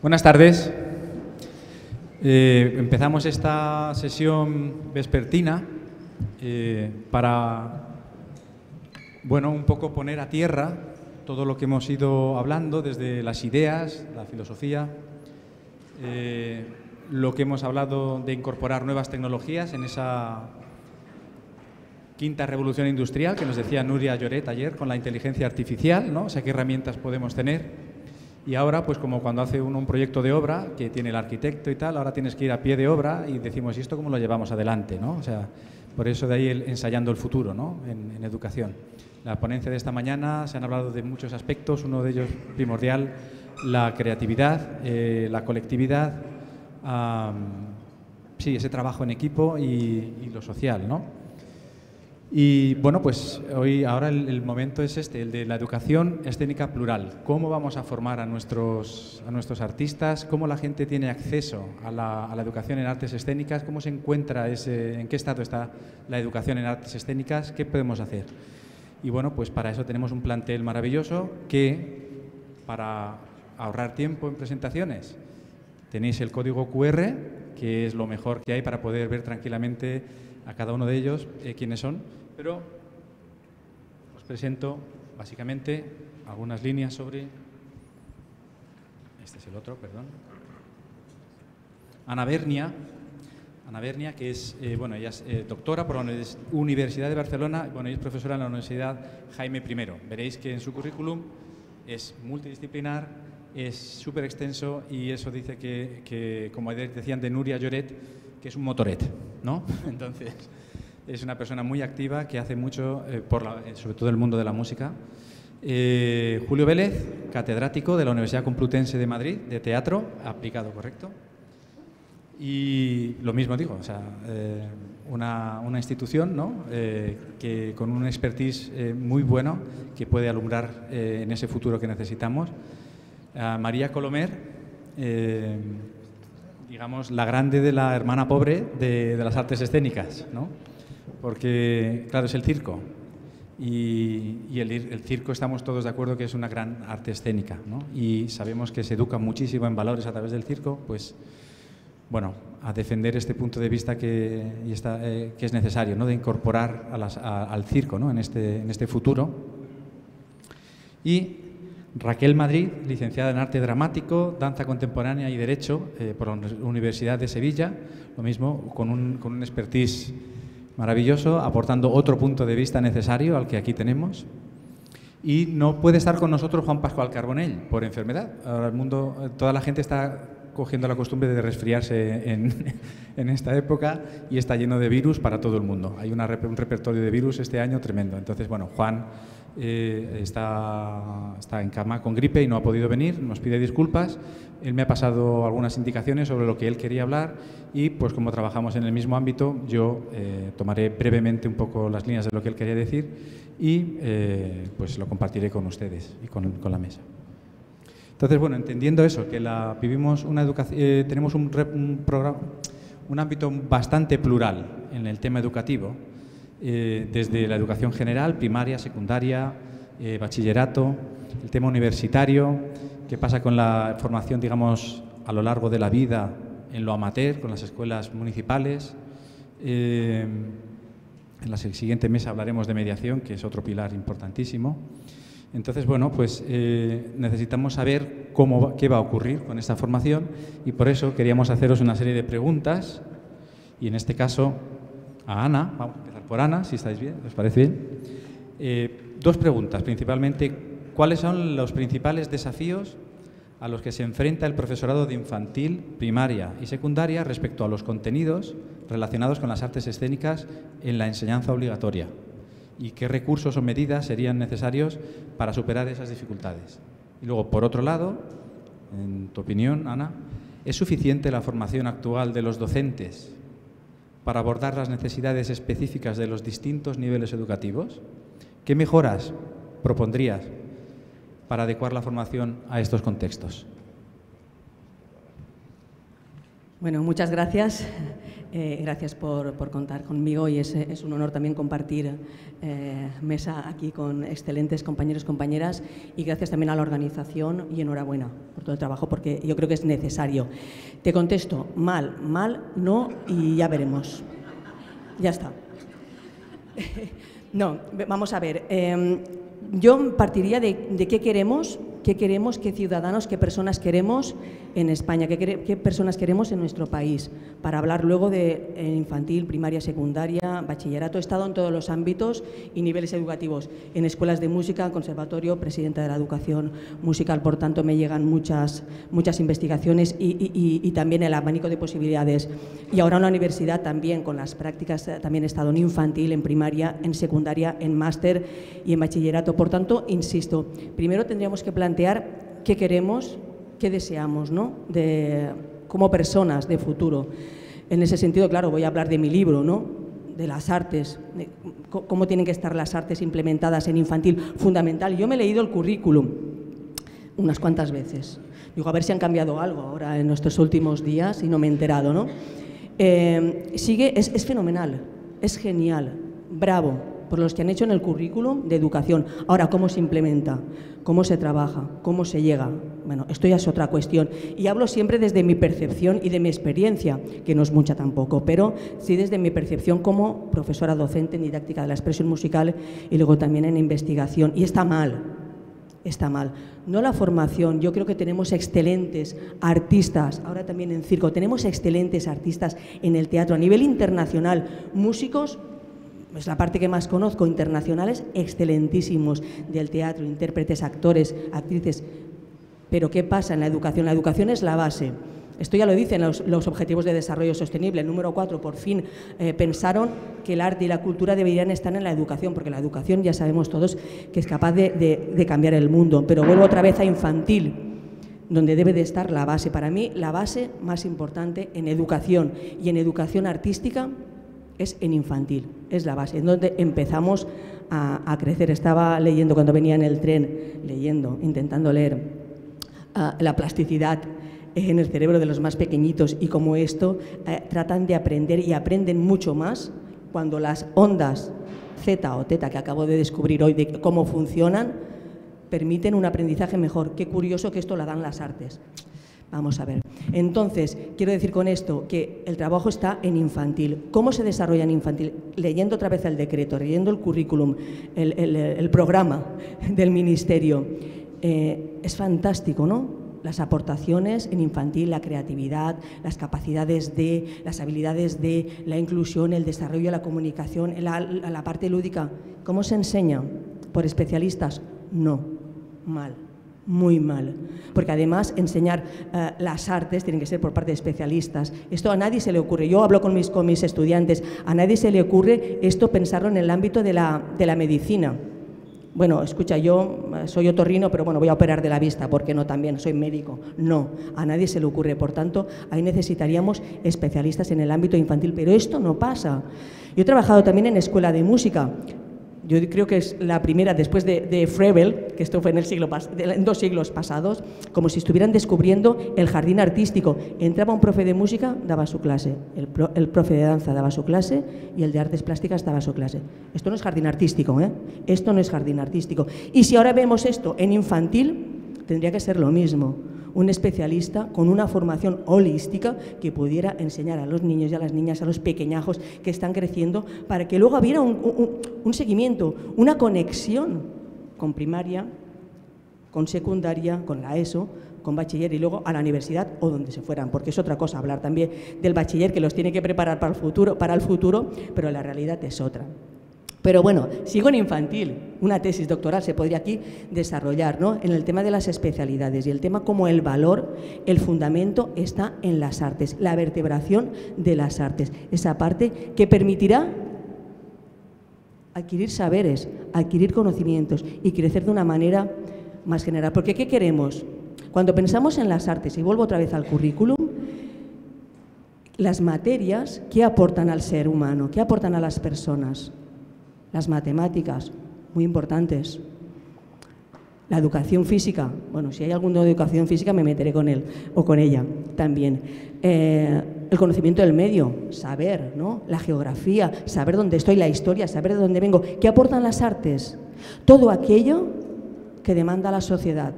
Buenas tardes. Empezamos esta sesión vespertina para, bueno, un poco poner a tierra todo lo que hemos ido hablando desde las ideas, la filosofía, lo que hemos hablado de incorporar nuevas tecnologías en esa quinta revolución industrial que nos decía Núria Lloret ayer con la inteligencia artificial, ¿no? O sea, qué herramientas podemos tener. Y ahora, pues como cuando hace uno un proyecto de obra, que tiene el arquitecto y tal, ahora tienes que ir a pie de obra y decimos, ¿y esto cómo lo llevamos adelante, ¿no? O sea, por eso de ahí ensayando el futuro, ¿no? En educación. La ponencia de esta mañana se han hablado de muchos aspectos, uno de ellos primordial, la creatividad, la colectividad, sí, ese trabajo en equipo y lo social, ¿no? Y bueno, pues ahora el momento es este, el de la educación escénica plural. ¿Cómo vamos a formar a nuestros artistas? ¿Cómo la gente tiene acceso a la educación en artes escénicas? ¿Cómo se encuentra en qué estado está la educación en artes escénicas? ¿Qué podemos hacer? Y bueno, pues para eso tenemos un plantel maravilloso que, para ahorrar tiempo en presentaciones, tenéis el código QR, que es lo mejor que hay para poder ver tranquilamente a cada uno de ellos quiénes son. Pero os presento básicamente algunas líneas sobre... Este es el otro, perdón. Ana Bernia, que es, bueno, ella es doctora por la Universidad de Barcelona, bueno, ella es profesora en la Universidad Jaime I. Veréis que en su currículum es multidisciplinar, es súper extenso y eso dice que, como decían de Núria Lloret, que es un motoret, ¿no? Entonces, es una persona muy activa que hace mucho, sobre todo el mundo de la música. Julio Vélez, catedrático de la Universidad Complutense de Madrid, de teatro, aplicado, correcto. Y lo mismo digo, o sea, una institución, ¿no? Que con un expertise muy bueno que puede alumbrar en ese futuro que necesitamos. María Colomer, digamos, la grande de la hermana pobre de las artes escénicas, ¿no? Porque, claro, es el circo. Y el circo estamos todos de acuerdo que es una gran arte escénica, ¿no? Y sabemos que se educa muchísimo en valores a través del circo, pues, bueno, a defender este punto de vista que es necesario, ¿no? De incorporar al circo, ¿no? en este futuro. Y Raquel Madrid, licenciada en Arte Dramático, Danza Contemporánea y Derecho por la Universidad de Sevilla, lo mismo, con un expertise maravilloso, aportando otro punto de vista necesario al que aquí tenemos. Y no puede estar con nosotros Juan Pascual Carbonell, por enfermedad. Ahora el mundo, toda la gente está cogiendo la costumbre de resfriarse en esta época y está lleno de virus para todo el mundo. Hay un repertorio de virus este año tremendo. Entonces, bueno, Juan está en cama con gripe y no ha podido venir, nos pide disculpas. Él me ha pasado algunas indicaciones sobre lo que él quería hablar y, pues como trabajamos en el mismo ámbito, yo tomaré brevemente un poco las líneas de lo que él quería decir y pues lo compartiré con ustedes y con la mesa. Entonces, bueno, entendiendo eso, que vivimos una educación, tenemos un ámbito bastante plural en el tema educativo, desde la educación general, primaria, secundaria, bachillerato, el tema universitario, qué pasa con la formación, digamos, a lo largo de la vida en lo amateur, con las escuelas municipales. En la siguiente mesa hablaremos de mediación, que es otro pilar importantísimo. Entonces, bueno, pues necesitamos saber qué va a ocurrir con esta formación y por eso queríamos haceros una serie de preguntas y en este caso a Ana, vamos a empezar por Ana, si estáis bien, ¿os parece bien? Dos preguntas, principalmente, ¿cuáles son los principales desafíos a los que se enfrenta el profesorado de infantil, primaria y secundaria respecto a los contenidos relacionados con las artes escénicas en la enseñanza obligatoria? ¿Y qué recursos o medidas serían necesarios para superar esas dificultades? Y luego, por otro lado, en tu opinión, Ana, ¿es suficiente la formación actual de los docentes para abordar las necesidades específicas de los distintos niveles educativos? ¿Qué mejoras propondrías para adecuar la formación a estos contextos? Bueno, muchas gracias. Gracias por contar conmigo y es un honor también compartir mesa aquí con excelentes compañeros y compañeras, y gracias también a la organización y enhorabuena por todo el trabajo, porque yo creo que es necesario. Te contesto, mal, no, y ya veremos. Ya está. No, vamos a ver. Yo partiría de qué queremos, qué ciudadanos, qué personas queremos en España, qué personas queremos en nuestro país, para hablar luego de infantil, primaria, secundaria, bachillerato. He estado en todos los ámbitos y niveles educativos, en escuelas de música, conservatorio, presidenta de la educación musical, por tanto me llegan muchas investigaciones y también el abanico de posibilidades. Y ahora en la universidad también, con las prácticas, también he estado en infantil, en primaria, en secundaria, en máster y en bachillerato. Por tanto, insisto, primero tendríamos que plantear qué queremos, qué deseamos, ¿no?, como personas de futuro. En ese sentido, claro, voy a hablar de mi libro, ¿no?, de las artes, de cómo tienen que estar las artes implementadas en infantil, fundamental. Yo me he leído el currículum unas cuantas veces. Digo, a ver si han cambiado algo ahora en nuestros últimos días y no me he enterado, ¿no? Es fenomenal, es genial, bravo por los que han hecho en el currículum de educación. Ahora, ¿cómo se implementa? ¿Cómo se trabaja? ¿Cómo se llega? Bueno, esto ya es otra cuestión. Y hablo siempre desde mi percepción y de mi experiencia, que no es mucha tampoco, pero sí desde mi percepción como profesora docente en didáctica de la expresión musical y luego también en investigación. Y está mal. Está mal. No la formación, yo creo que tenemos excelentes artistas, ahora también en circo, tenemos excelentes artistas en el teatro a nivel internacional, músicos, es la parte que más conozco, internacionales excelentísimos del teatro, intérpretes, actores, actrices. Pero ¿qué pasa en la educación? La educación es la base. Esto ya lo dicen los Objetivos de Desarrollo Sostenible. El número 4, por fin, pensaron que el arte y la cultura deberían estar en la educación, porque la educación ya sabemos todos que es capaz de cambiar el mundo. Pero vuelvo otra vez a infantil, donde debe de estar la base. Para mí, la base más importante en educación y en educación artística es en infantil, es la base, en donde empezamos a crecer. Estaba leyendo cuando venía en el tren, intentando leer la plasticidad en el cerebro de los más pequeñitos y cómo esto tratan de aprender y aprenden mucho más cuando las ondas zeta o teta que acabo de descubrir hoy de cómo funcionan permiten un aprendizaje mejor. Qué curioso que esto la dan las artes. Vamos a ver. Entonces, quiero decir con esto que el trabajo está en infantil. ¿Cómo se desarrolla en infantil? Leyendo otra vez el decreto, leyendo el currículum, el programa del Ministerio. Es fantástico, ¿no? Las aportaciones en infantil, la creatividad, las capacidades las habilidades de la inclusión, el desarrollo de la comunicación, la parte lúdica. ¿Cómo se enseña? ¿Por especialistas? No, mal. Muy mal, porque además enseñar las artes tienen que ser por parte de especialistas. Esto a nadie se le ocurre. Yo hablo con mis estudiantes, a nadie se le ocurre esto pensarlo en el ámbito de la medicina. Bueno, escucha, yo soy otorrino, pero bueno, voy a operar de la vista, porque no también, soy médico. No, a nadie se le ocurre. Por tanto, ahí necesitaríamos especialistas en el ámbito infantil, pero esto no pasa. Yo he trabajado también en escuela de música. Yo creo que es la primera, después de Froebel, que esto fue en 2 siglos pasados, como si estuvieran descubriendo el jardín artístico. Entraba un profe de música, daba su clase, el profe de danza daba su clase y el de artes plásticas daba su clase. Esto no es jardín artístico, ¿eh? Esto no es jardín artístico. Y si ahora vemos esto en infantil, tendría que ser lo mismo. Un especialista con una formación holística que pudiera enseñar a los niños y a las niñas, a los pequeñajos que están creciendo, para que luego hubiera un seguimiento, una conexión con primaria, con secundaria, con la ESO, con bachiller y luego a la universidad o donde se fueran, porque es otra cosa hablar también del bachiller que los tiene que preparar para el futuro, pero la realidad es otra. Pero bueno, sigo en infantil, una tesis doctoral se podría aquí desarrollar, ¿no?, en el tema de las especialidades y el tema como el valor, el fundamento está en las artes, la vertebración de las artes, esa parte que permitirá adquirir saberes, adquirir conocimientos y crecer de una manera más general. Porque ¿qué queremos? Cuando pensamos en las artes, y vuelvo otra vez al currículum, las materias, ¿qué aportan al ser humano? ¿Qué aportan a las personas? Las matemáticas, muy importantes. La educación física, bueno, si hay alguno de educación física me meteré con él o con ella también. el conocimiento del medio, saber, ¿no? La geografía, saber dónde estoy, la historia, saber de dónde vengo. ¿Qué aportan las artes? Todo aquello que demanda la sociedad.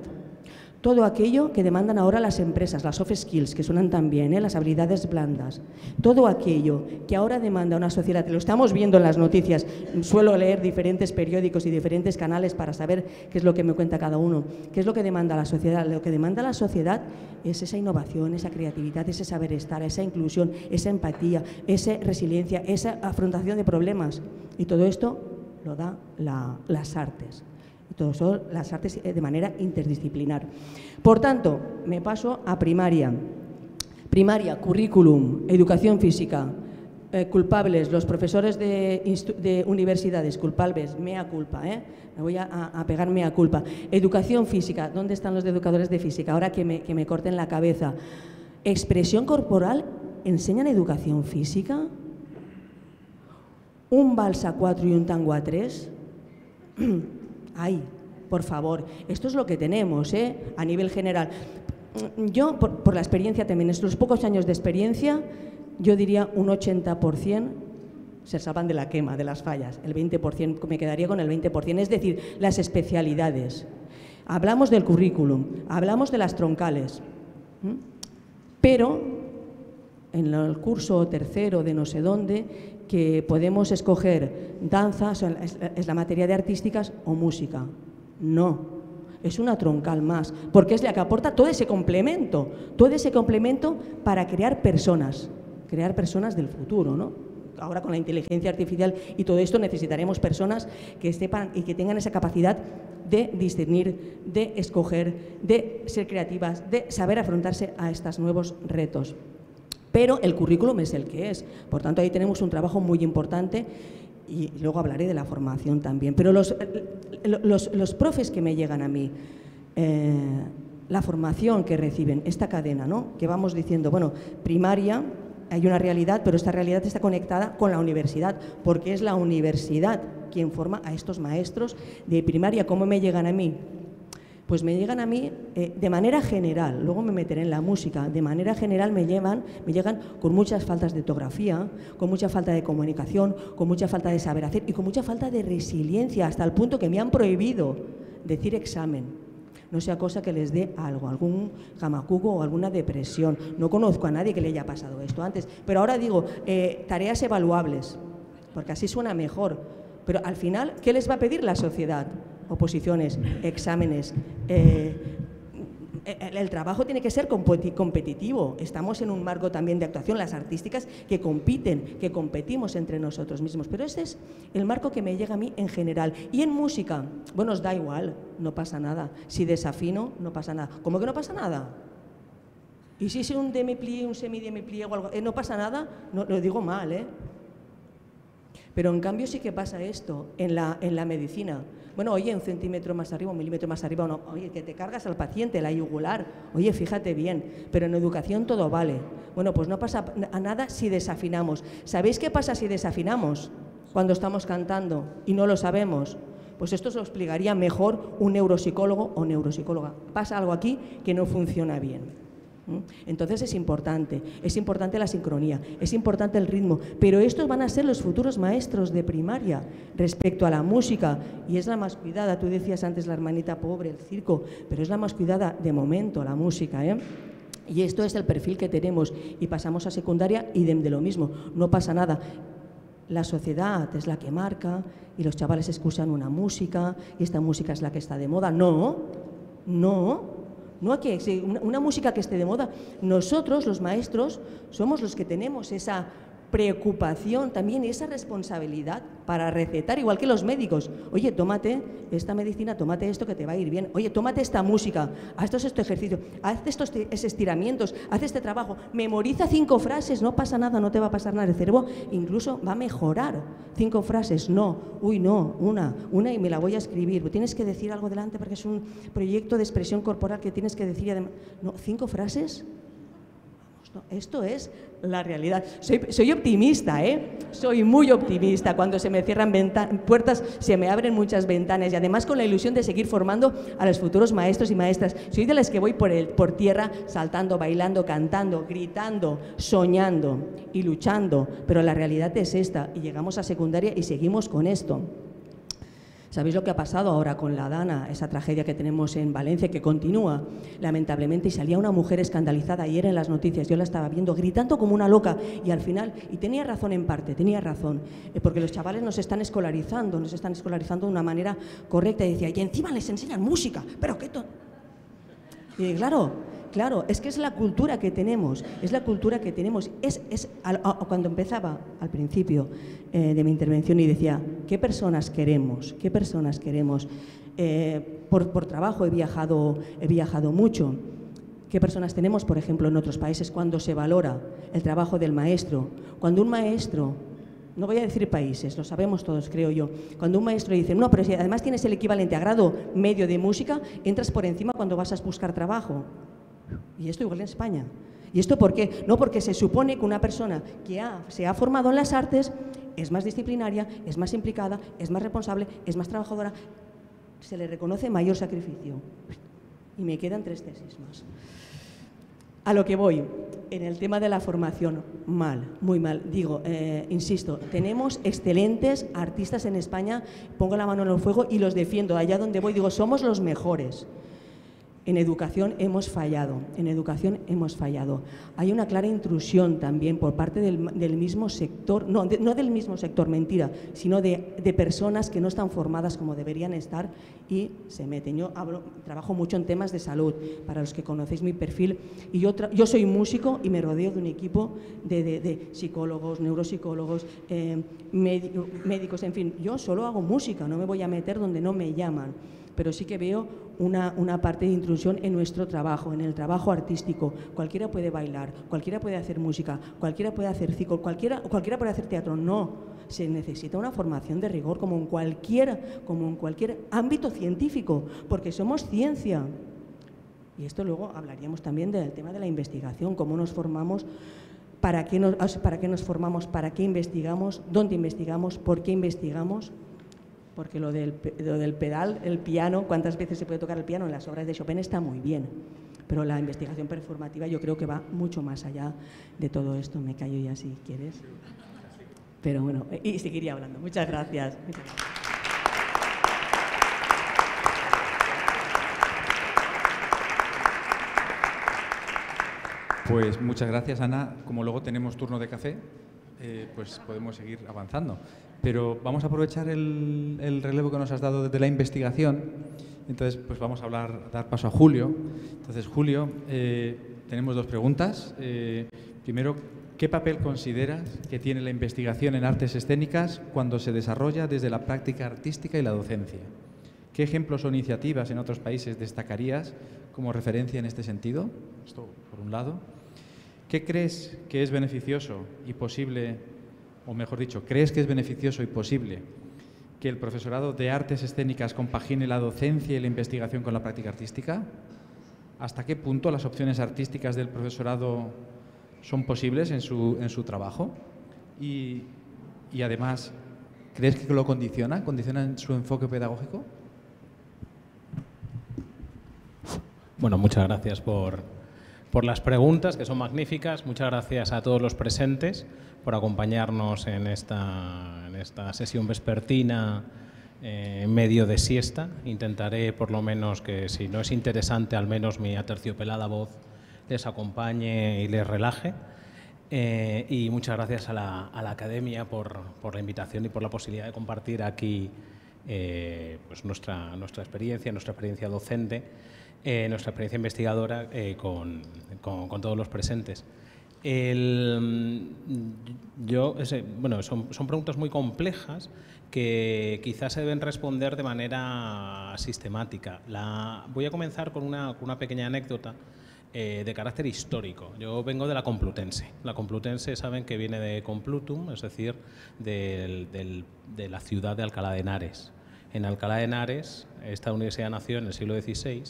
Todo aquello que demandan ahora las empresas, las soft skills, que suenan tan bien, las habilidades blandas. Todo aquello que ahora demanda una sociedad, lo estamos viendo en las noticias, suelo leer diferentes periódicos y diferentes canales para saber qué es lo que me cuenta cada uno, qué es lo que demanda la sociedad. Lo que demanda la sociedad es esa innovación, esa creatividad, ese saber estar, esa inclusión, esa empatía, esa resiliencia, esa afrontación de problemas. Y todo esto lo da las artes. Todo son las artes de manera interdisciplinar. Por tanto, me paso a primaria. Primaria, currículum, educación física, culpables, los profesores de universidades, culpables, mea culpa, me voy a pegar mea culpa. Educación física, ¿dónde están los educadores de física? Ahora que me corten la cabeza. Expresión corporal, ¿enseñan educación física? ¿Un vals a 4 y un tango a 3? Ay, por favor, esto es lo que tenemos, a nivel general. Yo, por la experiencia también, estos pocos años de experiencia, yo diría un 80% se salvan de la quema, de las fallas. El 20%, me quedaría con el 20%, es decir, las especialidades. Hablamos del currículum, hablamos de las troncales, pero en el curso tercero de no sé dónde, que podemos escoger danza, es la materia de artísticas o música. No, es una troncal más, porque es la que aporta todo ese complemento para crear personas del futuro, ¿no? Ahora con la inteligencia artificial y todo esto necesitaremos personas que sepan y que tengan esa capacidad de discernir, de escoger, de ser creativas, de saber afrontarse a estos nuevos retos. Pero el currículum es el que es, por tanto ahí tenemos un trabajo muy importante y luego hablaré de la formación también. Pero los profes que me llegan a mí, la formación que reciben, esta cadena, ¿no? Que vamos diciendo, bueno, primaria, hay una realidad, pero esta realidad está conectada con la universidad, porque es la universidad quien forma a estos maestros de primaria. ¿Cómo me llegan a mí? Pues me llegan a mí de manera general, luego me meteré en la música, de manera general me llegan con muchas faltas de ortografía, con mucha falta de comunicación, con mucha falta de saber hacer y con mucha falta de resiliencia, hasta el punto que me han prohibido decir examen. No sea cosa que les dé algo, algún jamacuco o alguna depresión. No conozco a nadie que le haya pasado esto antes, pero ahora digo tareas evaluables, porque así suena mejor. Pero al final, ¿qué les va a pedir la sociedad? Oposiciones, exámenes. El trabajo tiene que ser competitivo. Estamos en un marco también de actuación, las artísticas que compiten, que competimos entre nosotros mismos. Pero ese es el marco que me llega a mí en general. Y en música, bueno, os da igual, no pasa nada. Si desafino, no pasa nada. ¿Cómo que no pasa nada? Y si es un demi-plié, un semi-demi-plié o algo, no pasa nada, no, lo digo mal, Pero en cambio sí que pasa esto en la medicina. Bueno, oye, un centímetro más arriba, un milímetro más arriba, no, oye, que te cargas al paciente, la yugular, oye, fíjate bien, pero en educación todo vale. Bueno, pues no pasa a nada si desafinamos. ¿Sabéis qué pasa si desafinamos cuando estamos cantando y no lo sabemos? Pues esto se lo explicaría mejor un neuropsicólogo o neuropsicóloga. Pasa algo aquí que no funciona bien. Entonces es importante la sincronía, es importante el ritmo, pero estos van a ser los futuros maestros de primaria respecto a la música, y es la más cuidada. Tú decías antes la hermanita pobre, el circo, pero es la más cuidada de momento la música, Y esto es el perfil que tenemos, y pasamos a secundaria y de lo mismo, no pasa nada. La sociedad es la que marca y los chavales escuchan una música y esta música es la que está de moda. No hay que una música que esté de moda. Nosotros, los maestros, somos los que tenemos esa preocupación también y esa responsabilidad para recetar, igual que los médicos. Oye, tómate esta medicina, tómate esto que te va a ir bien. Oye, tómate esta música, haz este ejercicio, haz estos estiramientos, haz este trabajo, memoriza 5 frases, no pasa nada, no te va a pasar nada. El cerebro incluso va a mejorar. 5 frases, no, una y me la voy a escribir. Tienes que decir algo delante porque es un proyecto de expresión corporal que tienes que decir. No, 5 frases. Esto es la realidad. Soy optimista, ¿eh? Soy muy optimista. Cuando se me cierran puertas, se me abren muchas ventanas y además con la ilusión de seguir formando a los futuros maestros y maestras. Soy de las que voy por tierra saltando, bailando, cantando, gritando, soñando y luchando, pero la realidad es esta y llegamos a secundaria y seguimos con esto. ¿Sabéis lo que ha pasado ahora con la Dana, esa tragedia que tenemos en Valencia, que continúa, lamentablemente, y salía una mujer escandalizada ayer en las noticias, yo la estaba viendo, gritando como una loca, y al final, y tenía razón en parte, tenía razón, porque los chavales nos están escolarizando de una manera correcta, y decía, y encima les enseñan música, pero qué y claro, es que es la cultura que tenemos, cuando empezaba al principio de mi intervención y decía, ¿qué personas queremos? Por trabajo he viajado mucho. ¿Qué personas tenemos, por ejemplo, en otros países cuando se valora el trabajo del maestro? Cuando un maestro, no voy a decir países, lo sabemos todos, creo yo, cuando un maestro dice, no, pero si además tienes el equivalente a grado medio de música, entras por encima cuando vas a buscar trabajo. Y esto igual en España. ¿Y esto por qué? No, porque se supone que una persona que se ha formado en las artes es más disciplinaria, es más implicada, es más responsable, es más trabajadora, se le reconoce mayor sacrificio. Y me quedan 3 tesis más. A lo que voy, en el tema de la formación, mal, muy mal. Digo, insisto, tenemos excelentes artistas en España, pongo la mano en el fuego y los defiendo. Allá donde voy, digo, somos los mejores. En educación hemos fallado. Hay una clara intrusión también por parte del mismo sector, no del mismo sector, mentira, sino de personas que no están formadas como deberían estar y se meten. Yo trabajo mucho en temas de salud, para los que conocéis mi perfil, y yo soy músico y me rodeo de un equipo de psicólogos, neuropsicólogos, médicos, en fin, yo solo hago música, no me voy a meter donde no me llaman. Pero sí que veo una parte de intrusión en nuestro trabajo, en el trabajo artístico. Cualquiera puede bailar, cualquiera puede hacer música, cualquiera puede hacer circo, cualquiera puede hacer teatro. No, se necesita una formación de rigor como en cualquier ámbito científico, porque somos ciencia. Y esto luego hablaríamos también del tema de la investigación, cómo nos formamos, para qué nos formamos, para qué investigamos, dónde investigamos, por qué investigamos. Porque lo del pedal, el piano, cuántas veces se puede tocar el piano en las obras de Chopin está muy bien, pero la investigación performativa yo creo que va mucho más allá de todo esto. Me callo ya si quieres, pero bueno, y seguiría hablando. Muchas gracias. Pues muchas gracias, Ana. Como luego tenemos turno de café, pues podemos seguir avanzando. Pero vamos a aprovechar el relevo que nos has dado desde la investigación. Entonces, pues vamos a dar paso a Julio. Entonces, Julio, tenemos 2 preguntas. Primero, ¿qué papel consideras que tiene la investigación en artes escénicas cuando se desarrolla desde la práctica artística y la docencia? ¿Qué ejemplos o iniciativas en otros países destacarías como referencia en este sentido? Esto, por un lado. ¿Qué crees que es beneficioso y posible, o mejor dicho, crees que es beneficioso y posible que el profesorado de artes escénicas compagine la docencia y la investigación con la práctica artística? ¿Hasta qué punto las opciones artísticas del profesorado son posibles en su trabajo? Y además, ¿crees que lo condicionan su enfoque pedagógico? Bueno, muchas gracias por las preguntas, que son magníficas. Muchas gracias a todos los presentes por acompañarnos en esta sesión vespertina en medio de siesta. Intentaré, por lo menos, que si no es interesante, al menos mi aterciopelada voz les acompañe y les relaje. Y muchas gracias a la Academia por la invitación y por la posibilidad de compartir aquí pues nuestra experiencia docente, nuestra experiencia investigadora con todos los presentes. Son preguntas muy complejas que quizás se deben responder de manera sistemática. Voy a comenzar con una pequeña anécdota de carácter histórico. Yo vengo de la Complutense. La Complutense saben que viene de Complutum, es decir, de la ciudad de Alcalá de Henares. En Alcalá de Henares, esta universidad nació en el siglo XVI,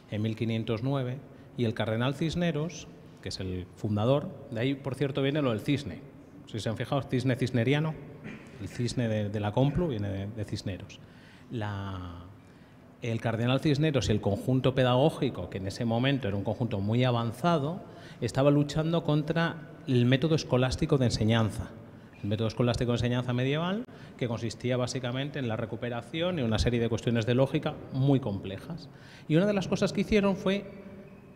en 1509, y el cardenal Cisneros, que es el fundador. De ahí, por cierto, viene lo del cisne. Si se han fijado, cisne cisneriano, el cisne de la Complu viene de Cisneros. El cardenal Cisneros y el conjunto pedagógico, que en ese momento era un conjunto muy avanzado, estaba luchando contra el método escolástico de enseñanza. El método escolástico de enseñanza medieval, que consistía básicamente en la recuperación y una serie de cuestiones de lógica muy complejas. Y una de las cosas que hicieron fue,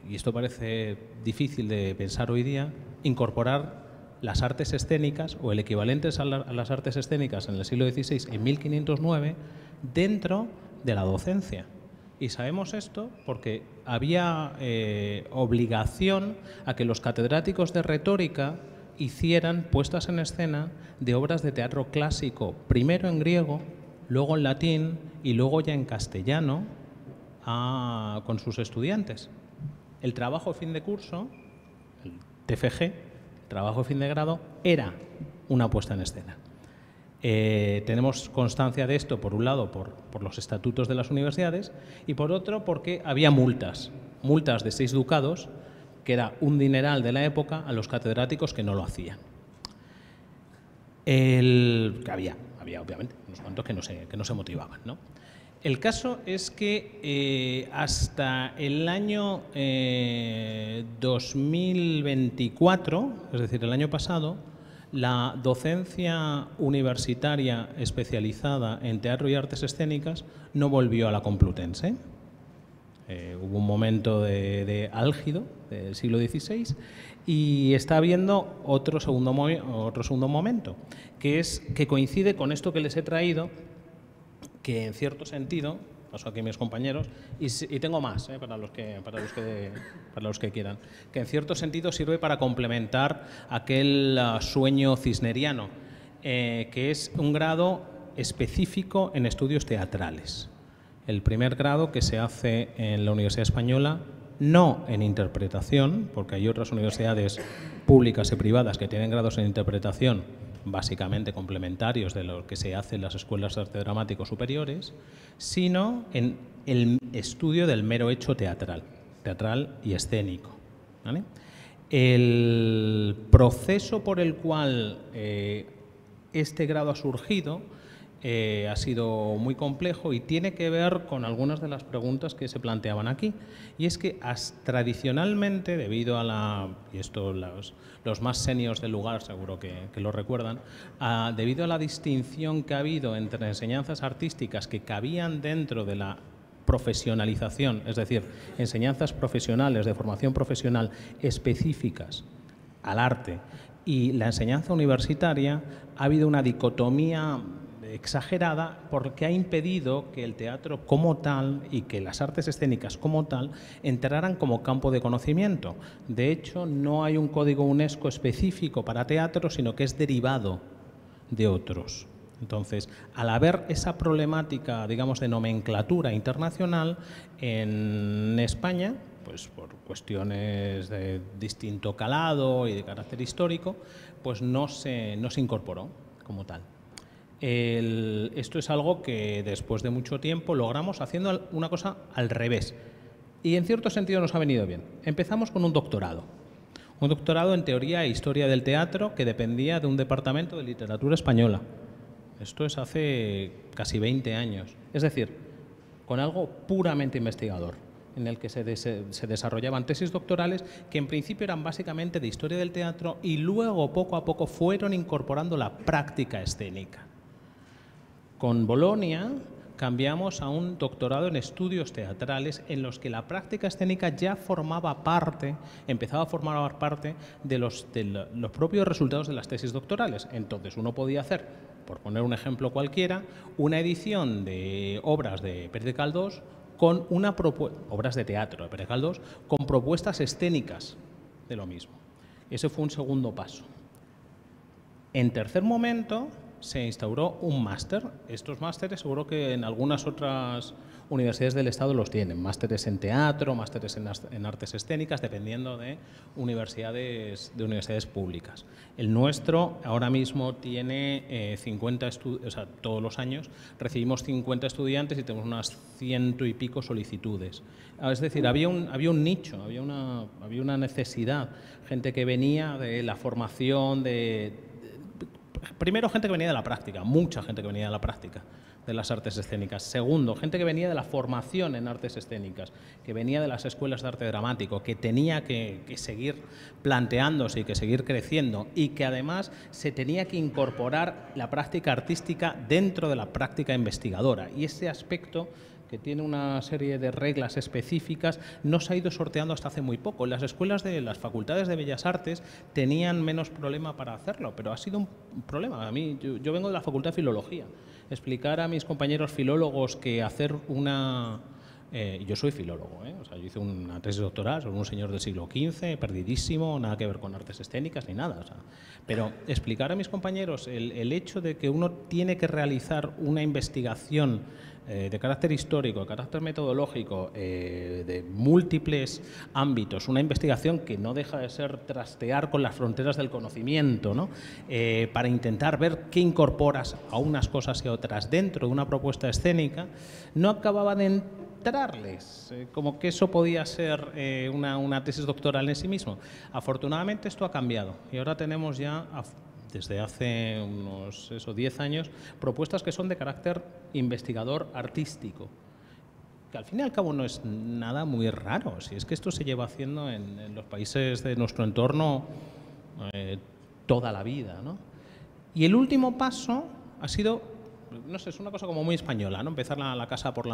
y esto parece difícil de pensar hoy día, incorporar las artes escénicas o el equivalente a las artes escénicas en el siglo XVI, en 1509, dentro de la docencia. Y sabemos esto porque había obligación a que los catedráticos de retórica hicieran puestas en escena de obras de teatro clásico, primero en griego, luego en latín y luego ya en castellano con sus estudiantes. El trabajo de fin de curso, el TFG, el trabajo de fin de grado, era una puesta en escena. Tenemos constancia de esto, por un lado, por los estatutos de las universidades y por otro, porque había multas de 6 ducados, que era un dineral de la época, a los catedráticos que no lo hacían. Había obviamente unos cuantos que no se motivaban, ¿no? El caso es que hasta el año 2024, es decir, el año pasado, la docencia universitaria especializada en teatro y artes escénicas no volvió a la Complutense. Hubo un momento de álgido del siglo XVI y está habiendo otro segundo momento, que coincide con esto que les he traído, que en cierto sentido, paso aquí a mis compañeros, y tengo más para los que quieran, que en cierto sentido sirve para complementar aquel sueño cisneriano, que es un grado específico en estudios teatrales. El primer grado que se hace en la Universidad Española, no en interpretación, porque hay otras universidades públicas y privadas que tienen grados en interpretación básicamente complementarios de lo que se hace en las escuelas de arte dramático superiores, sino en el estudio del mero hecho teatral y escénico, ¿vale? El proceso por el cual este grado ha surgido ha sido muy complejo y tiene que ver con algunas de las preguntas que se planteaban aquí. Y es que tradicionalmente, debido a y esto los más seniors del lugar seguro que lo recuerdan, debido a la distinción que ha habido entre enseñanzas artísticas que cabían dentro de la profesionalización, es decir, enseñanzas profesionales de formación profesional específicas al arte, y la enseñanza universitaria, ha habido una dicotomía exagerada porque ha impedido que el teatro como tal y que las artes escénicas como tal entraran como campo de conocimiento. De hecho, no hay un código UNESCO específico para teatro, sino que es derivado de otros. Entonces, al haber esa problemática, digamos, de nomenclatura internacional en España, pues por cuestiones de distinto calado y de carácter histórico, pues no se incorporó como tal. Esto es algo que después de mucho tiempo logramos haciendo una cosa al revés. Y en cierto sentido nos ha venido bien. Empezamos con un doctorado en teoría e historia del teatro que dependía de un departamento de literatura española. Esto es hace casi 20 años. Es decir, con algo puramente investigador, en el que se desarrollaban tesis doctorales que en principio eran básicamente de historia del teatro y luego poco a poco fueron incorporando la práctica escénica. Con Bolonia cambiamos a un doctorado en estudios teatrales en los que la práctica escénica ya empezaba a formar parte de los propios resultados de las tesis doctorales. Entonces uno podía hacer, por poner un ejemplo cualquiera, una edición de obras de Pérez de Caldós con obras de teatro de Pérez de Caldós con propuestas escénicas de lo mismo. Ese fue un segundo paso. En tercer momento, se instauró un máster. Estos másteres seguro que en algunas otras universidades del Estado los tienen, másteres en teatro, másteres en artes escénicas, dependiendo de universidades públicas. El nuestro ahora mismo tiene 50 estudiantes, o sea, todos los años recibimos 50 estudiantes y tenemos unas 100 y pico solicitudes. Es decir, había un nicho, había una necesidad, gente que venía de la formación, primero gente que venía de la práctica, mucha gente que venía de la práctica de las artes escénicas. Segundo, gente que venía de la formación en artes escénicas, que venía de las escuelas de arte dramático, que tenía que seguir planteándose y que seguir creciendo, y que además se tenía que incorporar la práctica artística dentro de la práctica investigadora. Y ese aspecto, que tiene una serie de reglas específicas, no se ha ido sorteando hasta hace muy poco. Las escuelas de las facultades de Bellas Artes tenían menos problema para hacerlo, pero ha sido un problema. A mí, yo vengo de la Facultad de Filología. Explicar a mis compañeros filólogos que hacer yo soy filólogo, o sea, yo hice una tesis doctoral sobre un señor del siglo XV, perdidísimo, nada que ver con artes escénicas ni nada. O sea, pero explicar a mis compañeros el hecho de que uno tiene que realizar una investigación de carácter histórico, de carácter metodológico, de múltiples ámbitos, una investigación que no deja de ser trastear con las fronteras del conocimiento, ¿no? Para intentar ver qué incorporas a unas cosas y a otras dentro de una propuesta escénica, no acababa de entrarles, como que eso podía ser una tesis doctoral en sí mismo. Afortunadamente esto ha cambiado y ahora tenemos ya, desde hace unos 10 años, propuestas que son de carácter investigador artístico, que al fin y al cabo no es nada muy raro, si es que esto se lleva haciendo en los países de nuestro entorno toda la vida, ¿no? Y el último paso ha sido, no sé, es una cosa como muy española, ¿no? Empezar la casa por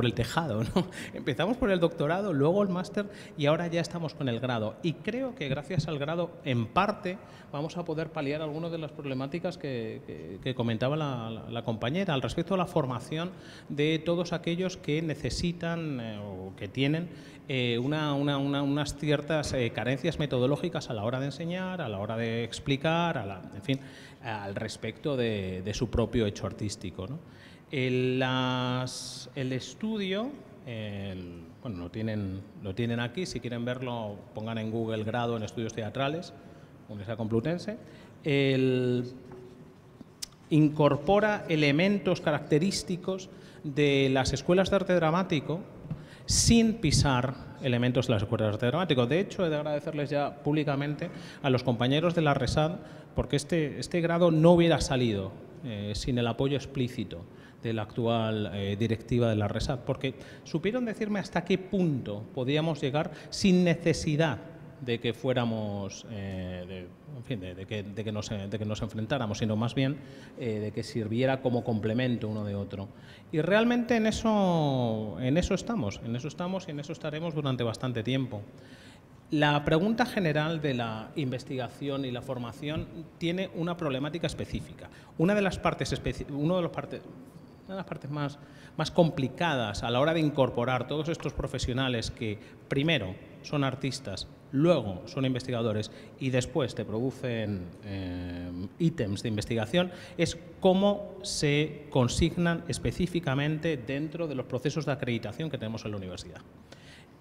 el tejado, ¿no? Empezamos por el doctorado, luego el máster y ahora ya estamos con el grado. Y creo que gracias al grado, en parte, vamos a poder paliar algunas de las problemáticas que comentaba la compañera al respecto de la formación de todos aquellos que necesitan o que tienen unas ciertas carencias metodológicas a la hora de enseñar, a la hora de explicar, en fin, al respecto de su propio hecho artístico, ¿no? El estudio, bueno, lo tienen aquí, si quieren verlo, pongan en Google grado en estudios teatrales, Universidad Complutense. Incorpora elementos característicos de las escuelas de arte dramático sin pisar elementos de las escuelas de arte dramático. De hecho, he de agradecerles ya públicamente a los compañeros de la RESAD, porque este grado no hubiera salido sin el apoyo explícito de la actual directiva de la RESAD, porque supieron decirme hasta qué punto podíamos llegar sin necesidad de que fuéramos, de que nos enfrentáramos, sino más bien de que sirviera como complemento uno de otro. Y realmente en eso estamos y en eso estaremos durante bastante tiempo. La pregunta general de la investigación y la formación tiene una problemática específica. Una de las partes más complicadas a la hora de incorporar todos estos profesionales que primero son artistas, luego son investigadores y después te producen ítems de investigación, es cómo se consignan específicamente dentro de los procesos de acreditación que tenemos en la universidad.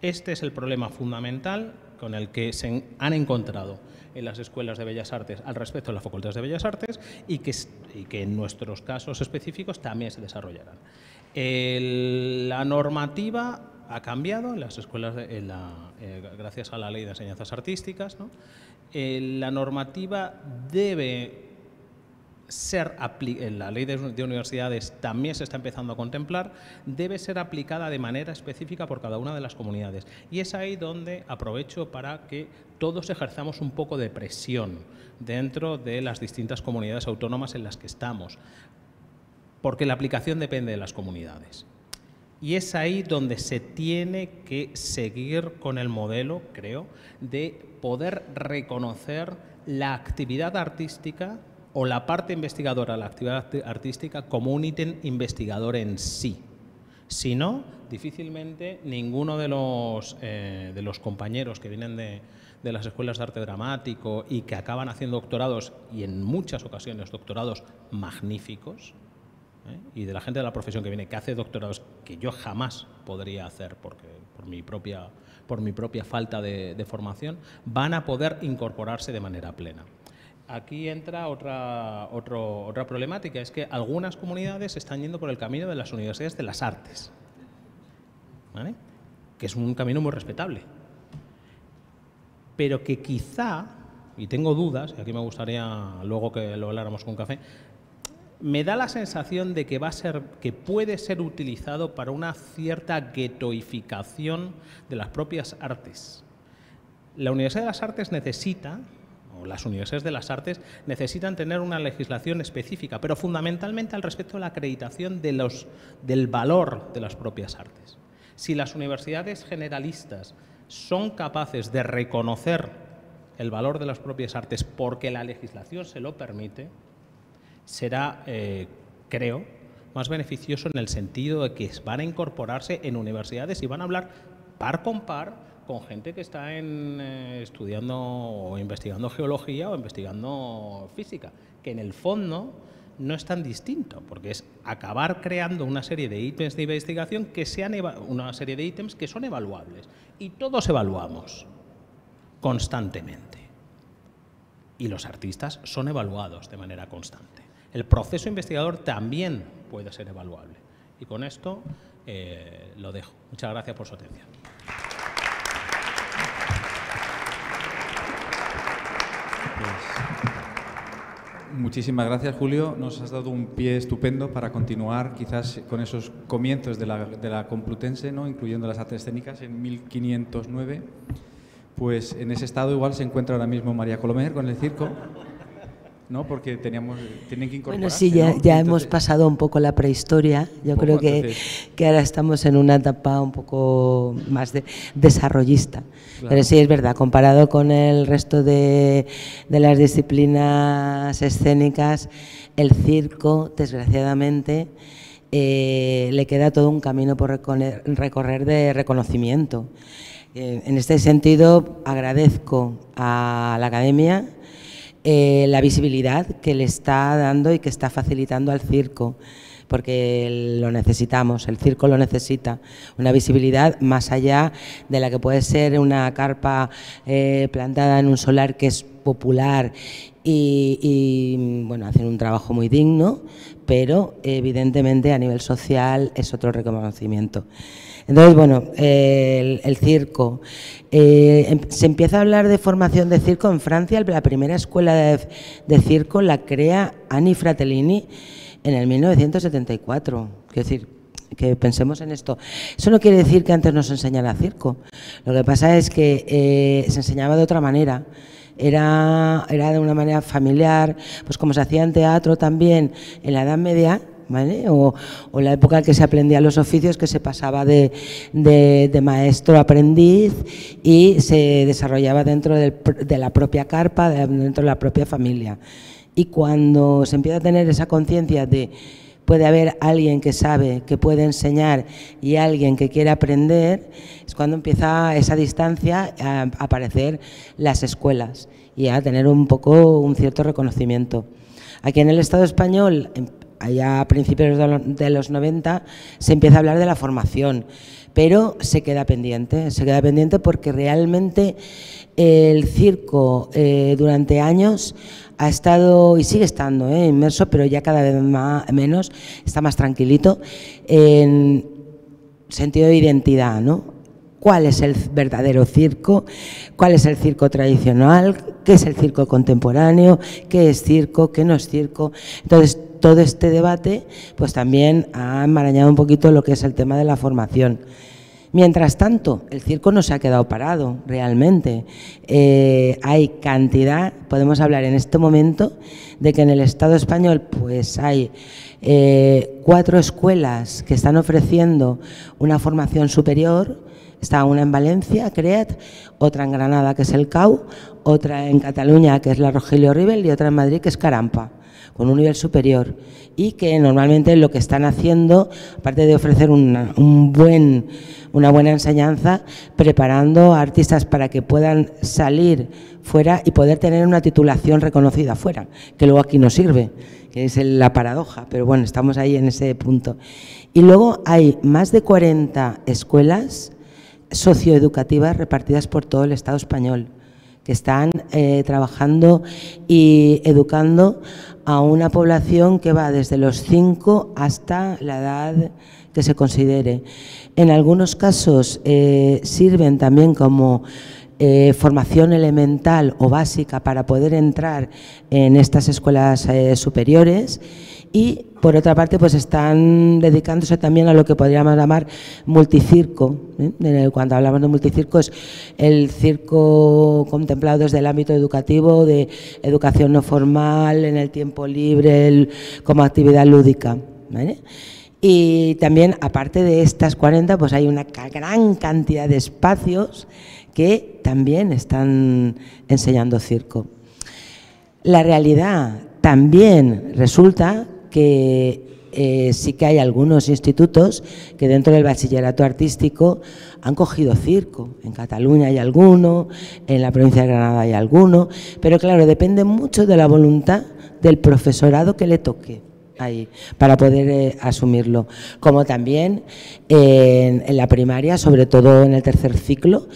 Este es el problema fundamental con el que se han encontrado en las escuelas de Bellas Artes al respecto de las facultades de Bellas Artes y que en nuestros casos específicos también se desarrollarán. La normativa ha cambiado en las escuelas, gracias a la Ley de Enseñanzas Artísticas, ¿no? La normativa debe ser, en la Ley de Universidades también se está empezando a contemplar, debe ser aplicada de manera específica por cada una de las comunidades. Y es ahí donde aprovecho para que todos ejerzamos un poco de presión dentro de las distintas comunidades autónomas en las que estamos, porque la aplicación depende de las comunidades. Y es ahí donde se tiene que seguir con el modelo, creo, de poder reconocer la actividad artística o la parte investigadora de la actividad artística como un ítem investigador en sí. Si no, difícilmente ninguno de los compañeros que vienen de las escuelas de arte dramático y que acaban haciendo doctorados, y en muchas ocasiones doctorados magníficos, y de la gente de la profesión que viene que hace doctorados que yo jamás podría hacer porque por mi propia falta de formación, van a poder incorporarse de manera plena. Aquí entra otra problemática, es que algunas comunidades están yendo por el camino de las universidades de las artes, ¿vale? Que es un camino muy respetable, pero que quizá, y tengo dudas, y aquí me gustaría luego que lo habláramos con café, me da la sensación de que puede ser utilizado para una cierta guetoificación de las propias artes. La Universidad de las Artes necesita, o las universidades de las artes necesitan tener una legislación específica, pero fundamentalmente al respecto de la acreditación del valor de las propias artes. Si las universidades generalistas son capaces de reconocer el valor de las propias artes porque la legislación se lo permite, será, creo, más beneficioso en el sentido de que van a incorporarse en universidades y van a hablar par con par con gente que está estudiando o investigando geología o investigando física, que en el fondo no es tan distinto, porque es acabar creando una serie de ítems de investigación que sean una serie de ítems que son evaluables. Y todos evaluamos constantemente. Y los artistas son evaluados de manera constante. El proceso investigador también puede ser evaluable. Y con esto lo dejo. Muchas gracias por su atención. Muchísimas gracias, Julio. Nos has dado un pie estupendo para continuar quizás con esos comienzos de la Complutense, ¿no? Incluyendo las artes escénicas en 1509. Pues en ese estado igual se encuentra ahora mismo María Colomer con el circo, ¿no? Porque tienen que incorporarse. Bueno, sí, ya hemos pasado un poco la prehistoria. Yo creo que ahora estamos en una etapa un poco más desarrollista. Claro. Pero sí, es verdad, comparado con el resto de las disciplinas escénicas, el circo, desgraciadamente, le queda todo un camino por recorrer de reconocimiento. En este sentido, agradezco a la Academia la visibilidad que le está dando y que está facilitando al circo, porque lo necesitamos, el circo lo necesita, una visibilidad más allá de la que puede ser una carpa plantada en un solar que es popular y bueno, hacen un trabajo muy digno, pero evidentemente a nivel social es otro reconocimiento. Entonces, bueno, el circo. Se empieza a hablar de formación de circo en Francia. La primera escuela de circo la crea Anni Fratellini en el 1974. Quiero decir, que pensemos en esto. Eso no quiere decir que antes no se enseñara circo. Lo que pasa es que se enseñaba de otra manera. Era de una manera familiar, pues como se hacía en teatro también en la Edad Media, ¿vale? O la época en que se aprendían los oficios, que se pasaba de maestro a aprendiz y se desarrollaba dentro de la propia carpa, dentro de la propia familia. Y cuando se empieza a tener esa conciencia de puede haber alguien que sabe, que puede enseñar y alguien que quiere aprender, es cuando empieza esa distancia a aparecer las escuelas y a tener un poco un cierto reconocimiento. Aquí en el Estado español, allá a principios de los 90, se empieza a hablar de la formación, pero se queda pendiente porque realmente el circo durante años ha estado y sigue estando inmerso, pero ya cada vez menos, está más tranquilito en sentido de identidad, ¿no? ¿Cuál es el verdadero circo? ¿Cuál es el circo tradicional? ¿Qué es el circo contemporáneo? ¿Qué es circo? ¿Qué no es circo? Entonces, todo este debate pues también ha enmarañado un poquito lo que es el tema de la formación. Mientras tanto, el circo no se ha quedado parado realmente. Hay cantidad, podemos hablar en este momento, de que en el Estado español pues hay 4 escuelas que están ofreciendo una formación superior. Está una en Valencia, CREAT, otra en Granada, que es el CAU, otra en Cataluña, que es la Rogelio Rivel, y otra en Madrid, que es Carampa. con un nivel superior, y que normalmente lo que están haciendo, aparte de ofrecer una buena enseñanza, preparando a artistas para que puedan salir fuera y poder tener una titulación reconocida fuera, que luego aquí no sirve, que es la paradoja, pero bueno, estamos ahí en ese punto. Y luego hay más de 40 escuelas socioeducativas repartidas por todo el Estado español, que están trabajando y educando a una población que va desde los 5 hasta la edad que se considere. En algunos casos sirven también como formación elemental o básica para poder entrar en estas escuelas superiores, y por otra parte pues están dedicándose también a lo que podríamos llamar multicirco. Cuando hablamos de multicirco es el circo contemplado desde el ámbito educativo, de educación no formal, en el tiempo libre, como actividad lúdica, ¿vale? Y también, aparte de estas 40, pues hay una gran cantidad de espacios que también están enseñando circo. La realidad también resulta que sí que hay algunos institutos que dentro del bachillerato artístico han cogido circo. En Cataluña hay alguno, en la provincia de Granada hay alguno, pero claro, depende mucho de la voluntad del profesorado que le toque ahí para poder asumirlo. Como también en la primaria, sobre todo en el tercer ciclo,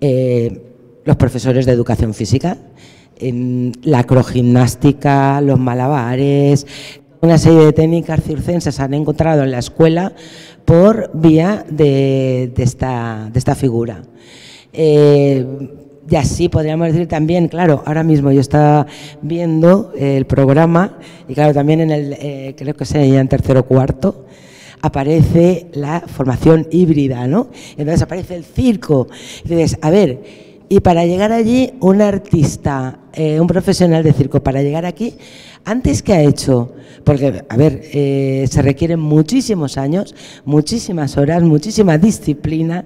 los profesores de educación física, la acrogimnástica, los malabares, una serie de técnicas circenses se han encontrado en la escuela por vía de esta figura. Y así podríamos decir también, claro, ahora mismo yo estaba viendo el programa y claro, también en el, creo que sería en tercero o cuarto, aparece la formación híbrida, ¿no? Entonces aparece el circo. Y dices, a ver, y para llegar allí, un artista, un profesional de circo, para llegar aquí, ¿antes qué ha hecho? Porque, a ver, se requieren muchísimos años, muchísimas horas, muchísima disciplina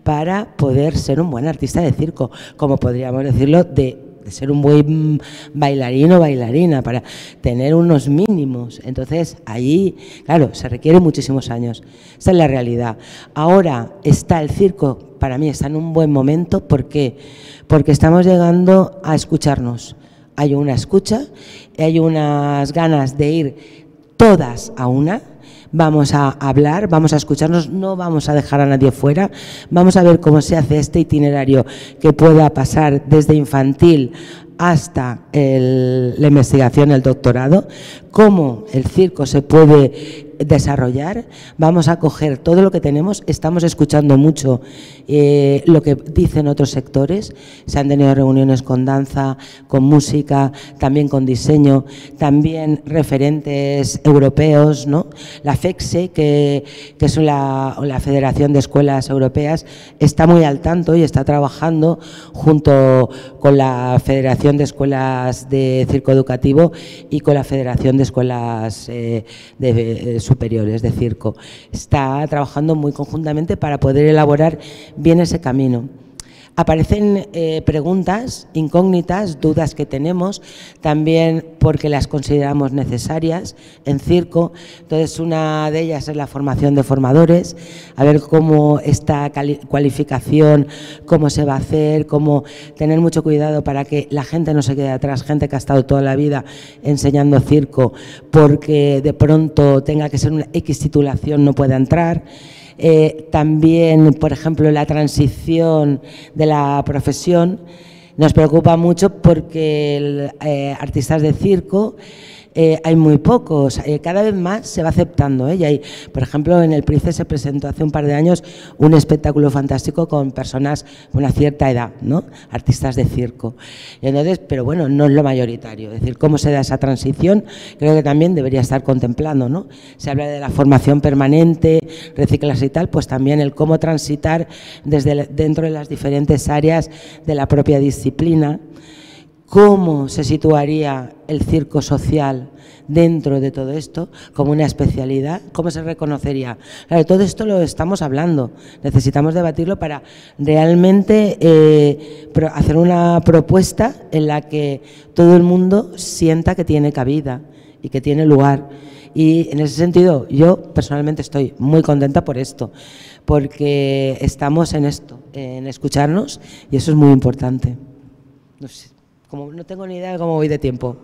para poder ser un buen artista de circo, como podríamos decirlo, de ser un buen bailarín o bailarina, para tener unos mínimos. Entonces, ahí, claro, se requieren muchísimos años. Esta es la realidad. Ahora está el circo, para mí está en un buen momento. ¿Por qué? Porque estamos llegando a escucharnos. Hay una escucha, hay unas ganas de ir todas a una. Vamos a hablar, vamos a escucharnos, no vamos a dejar a nadie fuera, vamos a ver cómo se hace este itinerario que pueda pasar desde infantil hasta la investigación, el doctorado, cómo el circo se puede desarrollar. Vamos a coger todo lo que tenemos, estamos escuchando mucho lo que dicen otros sectores, se han tenido reuniones con danza, con música, también con diseño, también referentes europeos, ¿no? La FECSE, que es la Federación de Escuelas Europeas, está muy al tanto y está trabajando junto con la Federación de Escuelas de Circo Educativo y con la Federación de Escuelas superiores de circo. Está trabajando muy conjuntamente para poder elaborar bien ese camino. Aparecen preguntas, incógnitas, dudas que tenemos, también porque las consideramos necesarias en circo. Entonces, una de ellas es la formación de formadores, a ver cómo esta cualificación, cómo se va a hacer, cómo tener mucho cuidado para que la gente no se quede atrás, gente que ha estado toda la vida enseñando circo, porque de pronto tenga que ser una X titulación, no pueda entrar. También, por ejemplo, la transición de la profesión nos preocupa mucho porque artistas de circo hay muy pocos, cada vez más se va aceptando, y hay, por ejemplo, en el Price se presentó hace un par de años un espectáculo fantástico con personas de una cierta edad, ¿no? Artistas de circo. Y entonces, pero bueno, no es lo mayoritario, es decir, cómo se da esa transición, creo que también debería estar contemplando, ¿no? Se habla de la formación permanente, reciclaje y tal, pues también el cómo transitar dentro de las diferentes áreas de la propia disciplina. ¿Cómo se situaría el circo social dentro de todo esto como una especialidad? ¿Cómo se reconocería? Claro, todo esto lo estamos hablando, necesitamos debatirlo para realmente hacer una propuesta en la que todo el mundo sienta que tiene cabida y que tiene lugar. Y en ese sentido yo personalmente estoy muy contenta por esto, porque estamos en esto, en escucharnos, y eso es muy importante. No sé, como no tengo ni idea de cómo voy de tiempo.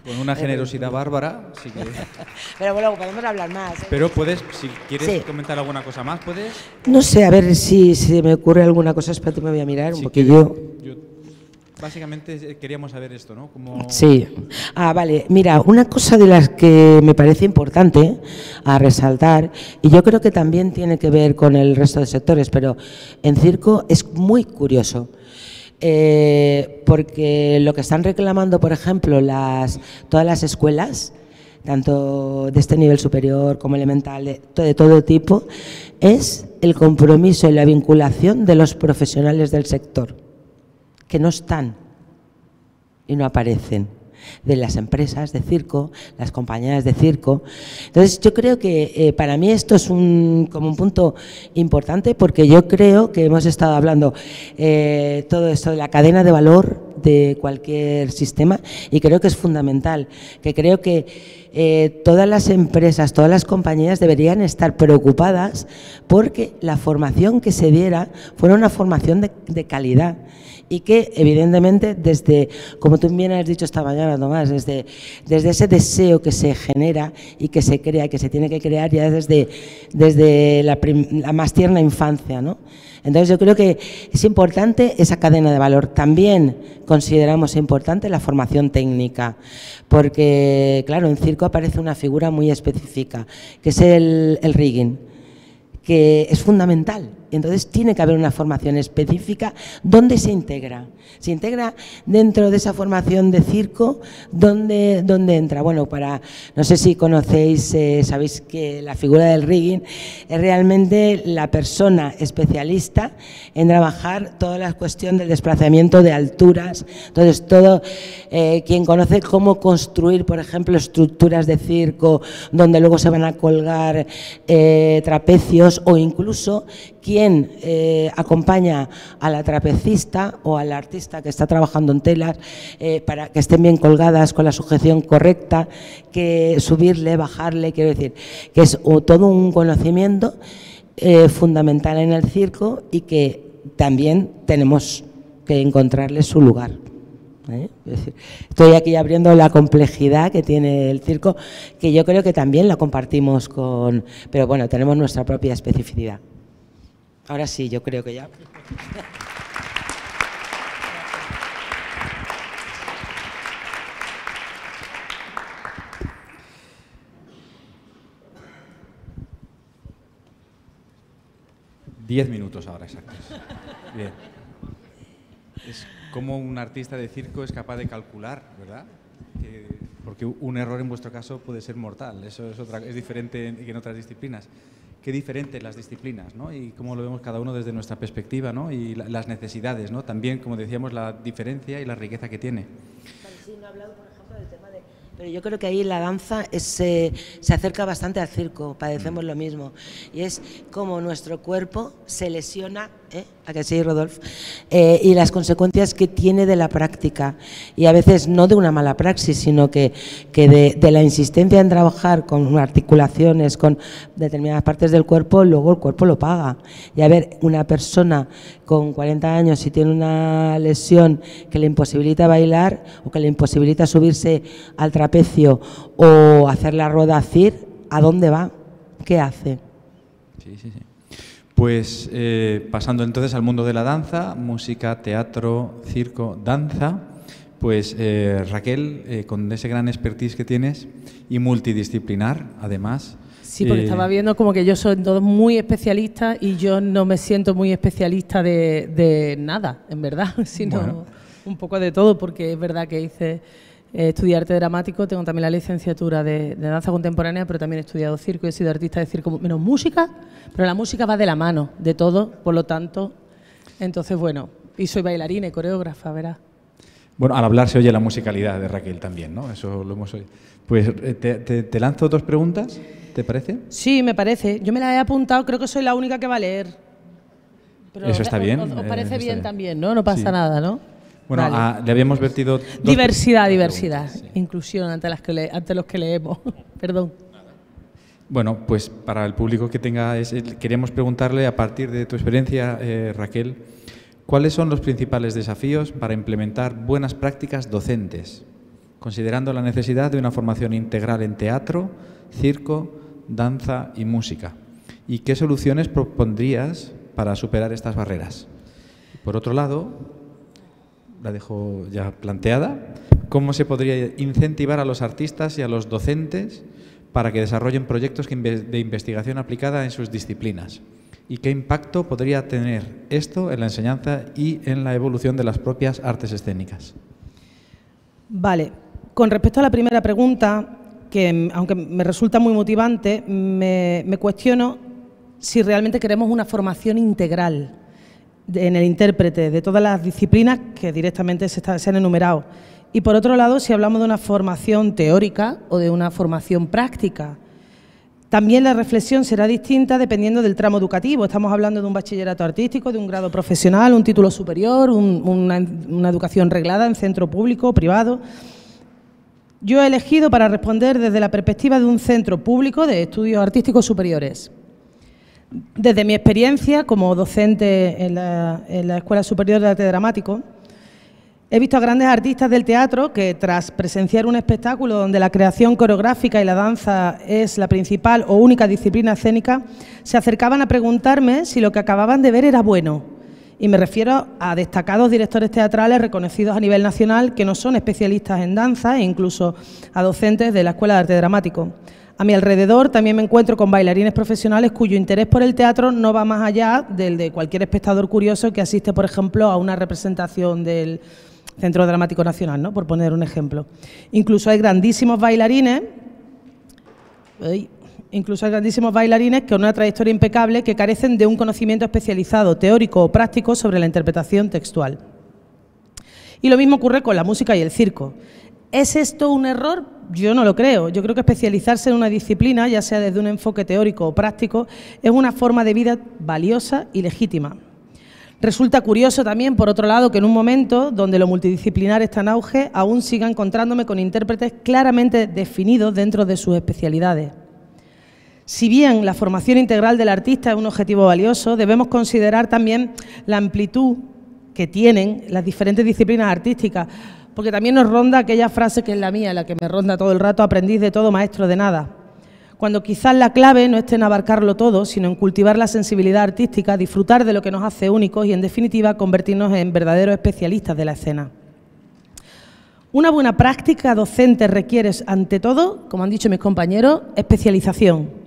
Con una generosidad bárbara, sí que... Pero bueno, podemos hablar más, ¿eh? Pero puedes, si quieres Sí. comentar alguna cosa más, puedes... No sé, a ver si me ocurre alguna cosa, espérate, me voy a mirar un Sí, poquillo. Básicamente queríamos saber esto, ¿no? Como... Sí. Vale. Mira, una cosa de las que me parece importante a resaltar, y yo creo que también tiene que ver con el resto de sectores, pero en circo es muy curioso. Porque lo que están reclamando, por ejemplo, todas las escuelas, tanto de este nivel superior como elemental, de todo tipo, es el compromiso y la vinculación de los profesionales del sector, que no están y no aparecen, de las empresas de circo, las compañías de circo. Entonces yo creo que para mí esto es como un punto importante, porque yo creo que hemos estado hablando todo esto de la cadena de valor de cualquier sistema, y creo que es fundamental, que creo que todas las empresas, todas las compañías deberían estar preocupadas porque la formación que se diera fuera una formación de calidad. Y que evidentemente desde, como tú bien has dicho esta mañana, Tomás, desde ese deseo que se genera y que se crea, que se tiene que crear ya desde la más tierna infancia, ¿no? Entonces yo creo que es importante esa cadena de valor. También consideramos importante la formación técnica, porque claro, en circo aparece una figura muy específica, que es el rigging, que es fundamental. Entonces tiene que haber una formación específica donde se integra. Se integra dentro de esa formación de circo, ¿dónde entra? Bueno, no sé si conocéis, sabéis que la figura del rigging es realmente la persona especialista en trabajar toda la cuestión del desplazamiento de alturas. Entonces todo, quien conoce cómo construir, por ejemplo, estructuras de circo donde luego se van a colgar trapecios, o incluso quien acompaña a la trapecista o al artista que está trabajando en telas para que estén bien colgadas con la sujeción correcta, que subirle, bajarle, quiero decir, que es todo un conocimiento fundamental en el circo, y que también tenemos que encontrarle su lugar. Es decir, estoy aquí abriendo la complejidad que tiene el circo, que yo creo que también la compartimos pero bueno, tenemos nuestra propia especificidad. Ahora sí, yo creo que ya. Diez minutos ahora, exactos. Bien. Es como un artista de circo es capaz de calcular, ¿verdad? Porque un error en vuestro caso puede ser mortal. Eso es diferente que en otras disciplinas. Qué diferentes las disciplinas, ¿no? Y cómo lo vemos cada uno desde nuestra perspectiva, ¿no? Y las necesidades, ¿no? También, como decíamos, la diferencia y la riqueza que tiene. Sí, no he hablado, por ejemplo, del tema de... Pero yo creo que ahí la danza se acerca bastante al circo, padecemos lo mismo. Y es como nuestro cuerpo se lesiona, ¿a que sí, Rodolfo? Y las consecuencias que tiene de la práctica. Y a veces no de una mala praxis, sino que de la insistencia en trabajar con articulaciones, con determinadas partes del cuerpo, luego el cuerpo lo paga. Y a ver, una persona con 40 años, si tiene una lesión que le imposibilita bailar o que le imposibilita subirse al trapecio o hacer la rueda CIR, ¿a dónde va? ¿Qué hace? Sí. Pues pasando entonces al mundo de la danza, música, teatro, circo, danza, pues Raquel, con ese gran expertise que tienes y multidisciplinar, además. Sí, porque estaba viendo como que yo soy todo muy especialista y yo no me siento muy especialista de nada, en verdad, sino un poco de todo, porque es verdad que estudié arte dramático, tengo también la licenciatura de danza contemporánea, pero también he estudiado circo y he sido artista de circo, menos música, pero la música va de la mano de todo, por lo tanto, entonces bueno, y soy bailarina y coreógrafa, verás. Bueno, al hablar se oye la musicalidad de Raquel también, ¿no? Eso lo hemos oído. Pues te lanzo dos preguntas, ¿te parece? Sí, me parece. Yo me las he apuntado, creo que soy la única que va a leer. Pero eso está bien. ¿Os parece bien bien también, no? No pasa nada, ¿no? Bueno, Vale. le habíamos vertido... Diversidad, sí. inclusión ante los que leemos. Perdón. Bueno, pues para el público que tenga... queríamos preguntarle, a partir de tu experiencia, Raquel, ¿cuáles son los principales desafíos para implementar buenas prácticas docentes, considerando la necesidad de una formación integral en teatro, circo, danza y música? ¿Y qué soluciones propondrías para superar estas barreras? Por otro lado, la dejo ya planteada, ¿cómo se podría incentivar a los artistas y a los docentes para que desarrollen proyectos de investigación aplicada en sus disciplinas? ¿Y qué impacto podría tener esto en la enseñanza y en la evolución de las propias artes escénicas? Vale. Con respecto a la primera pregunta, que aunque me resulta muy motivante, me cuestiono si realmente queremos una formación integral en el intérprete de todas las disciplinas que directamente se han enumerado. Y por otro lado, si hablamos de una formación teórica o de una formación práctica. También la reflexión será distinta dependiendo del tramo educativo. Estamos hablando de un bachillerato artístico, de un grado profesional, un título superior, una educación reglada en centro público o privado. Yo he elegido para responder desde la perspectiva de un centro público de estudios artísticos superiores. Desde mi experiencia como docente en la Escuela Superior de Arte Dramático, he visto a grandes artistas del teatro que, tras presenciar un espectáculo donde la creación coreográfica y la danza es la principal o única disciplina escénica, se acercaban a preguntarme si lo que acababan de ver era bueno. Y me refiero a destacados directores teatrales reconocidos a nivel nacional que no son especialistas en danza e incluso a docentes de la Escuela de Arte Dramático. A mi alrededor también me encuentro con bailarines profesionales cuyo interés por el teatro no va más allá del de cualquier espectador curioso que asiste, por ejemplo, a una representación del Centro Dramático Nacional, ¿no?, por poner un ejemplo. Incluso hay grandísimos bailarines con una trayectoria impecable que carecen de un conocimiento especializado, teórico o práctico sobre la interpretación textual. Y lo mismo ocurre con la música y el circo. ¿Es esto un error? Yo no lo creo. Yo creo que especializarse en una disciplina, ya sea desde un enfoque teórico o práctico, es una forma de vida valiosa y legítima. Resulta curioso también, por otro lado, que en un momento donde lo multidisciplinar está en auge, aún siga encontrándome con intérpretes claramente definidos dentro de sus especialidades. Si bien la formación integral del artista es un objetivo valioso, debemos considerar también la amplitud que tienen las diferentes disciplinas artísticas, porque también nos ronda aquella frase que es la mía, la que me ronda todo el rato: aprendiz de todo, maestro de nada. Cuando quizás la clave no esté en abarcarlo todo, sino en cultivar la sensibilidad artística, disfrutar de lo que nos hace únicos y, en definitiva, convertirnos en verdaderos especialistas de la escena. Una buena práctica docente requiere, ante todo, como han dicho mis compañeros, especialización.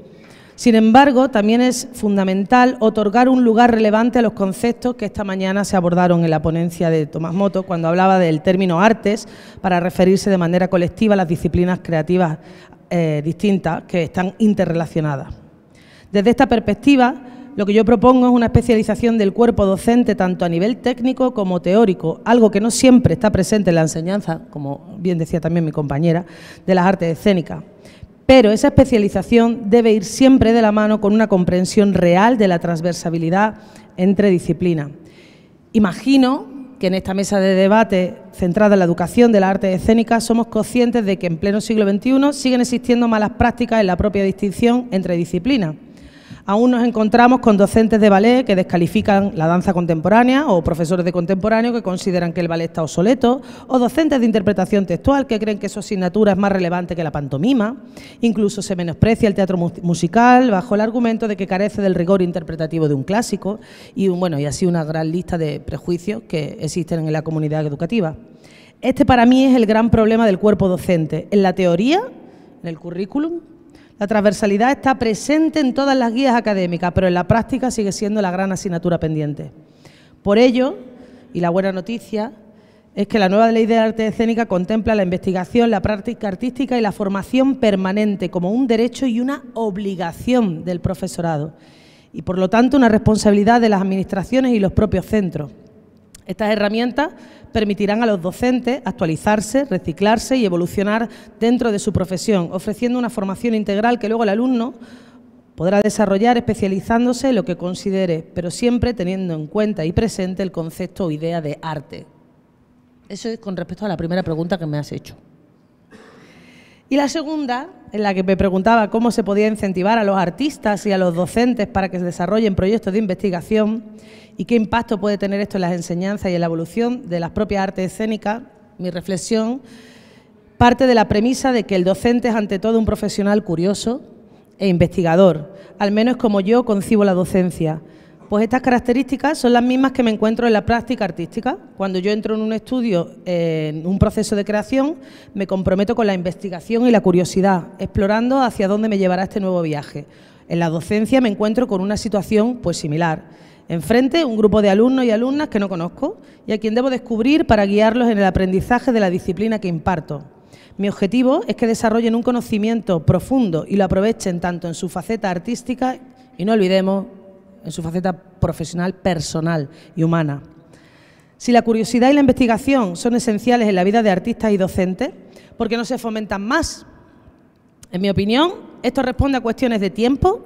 Sin embargo, también es fundamental otorgar un lugar relevante a los conceptos que esta mañana se abordaron en la ponencia de Tomás Moto, cuando hablaba del término artes, para referirse de manera colectiva a las disciplinas creativas distintas que están interrelacionadas. Desde esta perspectiva, lo que yo propongo es una especialización del cuerpo docente tanto a nivel técnico como teórico, algo que no siempre está presente en la enseñanza, como bien decía también mi compañera, de las artes escénicas. Pero esa especialización debe ir siempre de la mano con una comprensión real de la transversabilidad entre disciplinas. Imagino que en esta mesa de debate centrada en la educación de las artes escénicas somos conscientes de que en pleno siglo XXI siguen existiendo malas prácticas en la propia distinción entre disciplinas. Aún nos encontramos con docentes de ballet que descalifican la danza contemporánea, o profesores de contemporáneo que consideran que el ballet está obsoleto, o docentes de interpretación textual que creen que su asignatura es más relevante que la pantomima. Incluso se menosprecia el teatro musical bajo el argumento de que carece del rigor interpretativo de un clásico, y así una gran lista de prejuicios que existen en la comunidad educativa. Este, para mí, es el gran problema del cuerpo docente. En la teoría, en el currículum, la transversalidad está presente en todas las guías académicas, pero en la práctica sigue siendo la gran asignatura pendiente. Por ello, y la buena noticia, es que la nueva Ley de Arte Escénica contempla la investigación, la práctica artística y la formación permanente como un derecho y una obligación del profesorado, y por lo tanto una responsabilidad de las administraciones y los propios centros. Estas herramientas permitirán a los docentes actualizarse, reciclarse y evolucionar dentro de su profesión, ofreciendo una formación integral que luego el alumno podrá desarrollar especializándose en lo que considere, pero siempre teniendo en cuenta y presente el concepto o idea de arte. Eso es con respecto a la primera pregunta que me has hecho. Y la segunda, en la que me preguntaba cómo se podía incentivar a los artistas y a los docentes para que se desarrollen proyectos de investigación y qué impacto puede tener esto en las enseñanzas y en la evolución de las propias artes escénicas, mi reflexión parte de la premisa de que el docente es ante todo un profesional curioso e investigador, al menos como yo concibo la docencia. Pues estas características son las mismas que me encuentro en la práctica artística. Cuando yo entro en un estudio, en un proceso de creación, me comprometo con la investigación y la curiosidad, explorando hacia dónde me llevará este nuevo viaje. En la docencia me encuentro con una situación pues similar. Enfrente, un grupo de alumnos y alumnas que no conozco y a quien debo descubrir para guiarlos en el aprendizaje de la disciplina que imparto. Mi objetivo es que desarrollen un conocimiento profundo y lo aprovechen tanto en su faceta artística y no olvidemos en su faceta profesional, personal y humana. Si la curiosidad y la investigación son esenciales en la vida de artistas y docentes, ¿por qué no se fomentan más? En mi opinión, esto responde a cuestiones de tiempo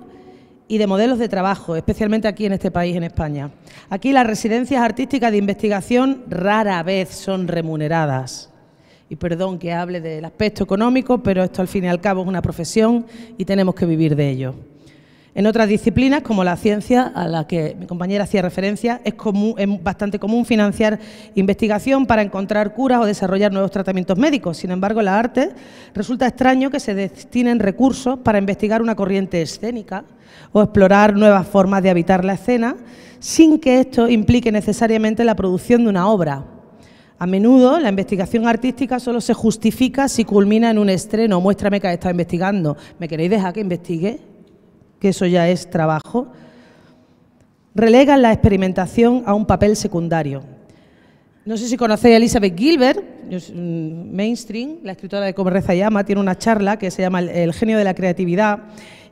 y de modelos de trabajo, especialmente aquí en este país, en España. Aquí las residencias artísticas de investigación rara vez son remuneradas. Y perdón que hable del aspecto económico, pero esto al fin y al cabo es una profesión y tenemos que vivir de ello. En otras disciplinas, como la ciencia, a la que mi compañera hacía referencia, es bastante común financiar investigación para encontrar curas o desarrollar nuevos tratamientos médicos. Sin embargo, en las artes resulta extraño que se destinen recursos para investigar una corriente escénica o explorar nuevas formas de habitar la escena, sin que esto implique necesariamente la producción de una obra. A menudo, la investigación artística solo se justifica si culmina en un estreno. Muéstrame que has estado investigando. ¿Me queréis dejar que investigue? Que eso ya es trabajo. Relegan la experimentación a un papel secundario. No sé si conocéis a Elizabeth Gilbert, mainstream, la escritora de Como reza llama, tiene una charla que se llama El genio de la creatividad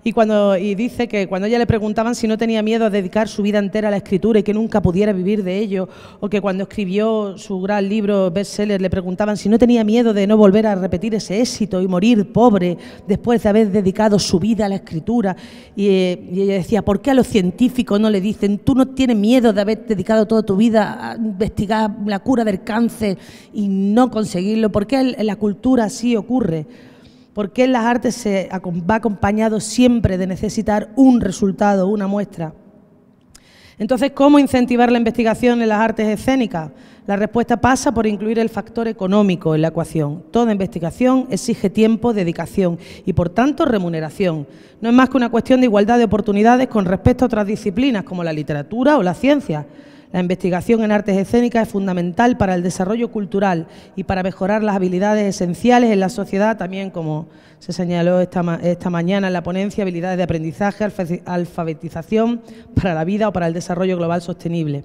y dice que cuando a ella le preguntaban si no tenía miedo a dedicar su vida entera a la escritura y que nunca pudiera vivir de ello, o que cuando escribió su gran libro bestseller le preguntaban si no tenía miedo de no volver a repetir ese éxito y morir pobre después de haber dedicado su vida a la escritura, y ella decía, ¿por qué a los científicos no le dicen tú no tienes miedo de haber dedicado toda tu vida a investigar la cura del cáncer y no conseguirlo? ¿Por qué en la cultura sí ocurre? ¿Por qué en las artes se va acompañado siempre de necesitar un resultado, una muestra? Entonces, ¿cómo incentivar la investigación en las artes escénicas? La respuesta pasa por incluir el factor económico en la ecuación. Toda investigación exige tiempo, dedicación y, por tanto, remuneración. No es más que una cuestión de igualdad de oportunidades con respecto a otras disciplinas, como la literatura o la ciencia. La investigación en artes escénicas es fundamental para el desarrollo cultural y para mejorar las habilidades esenciales en la sociedad, también como se señaló esta mañana en la ponencia, habilidades de aprendizaje, alfabetización para la vida o para el desarrollo global sostenible.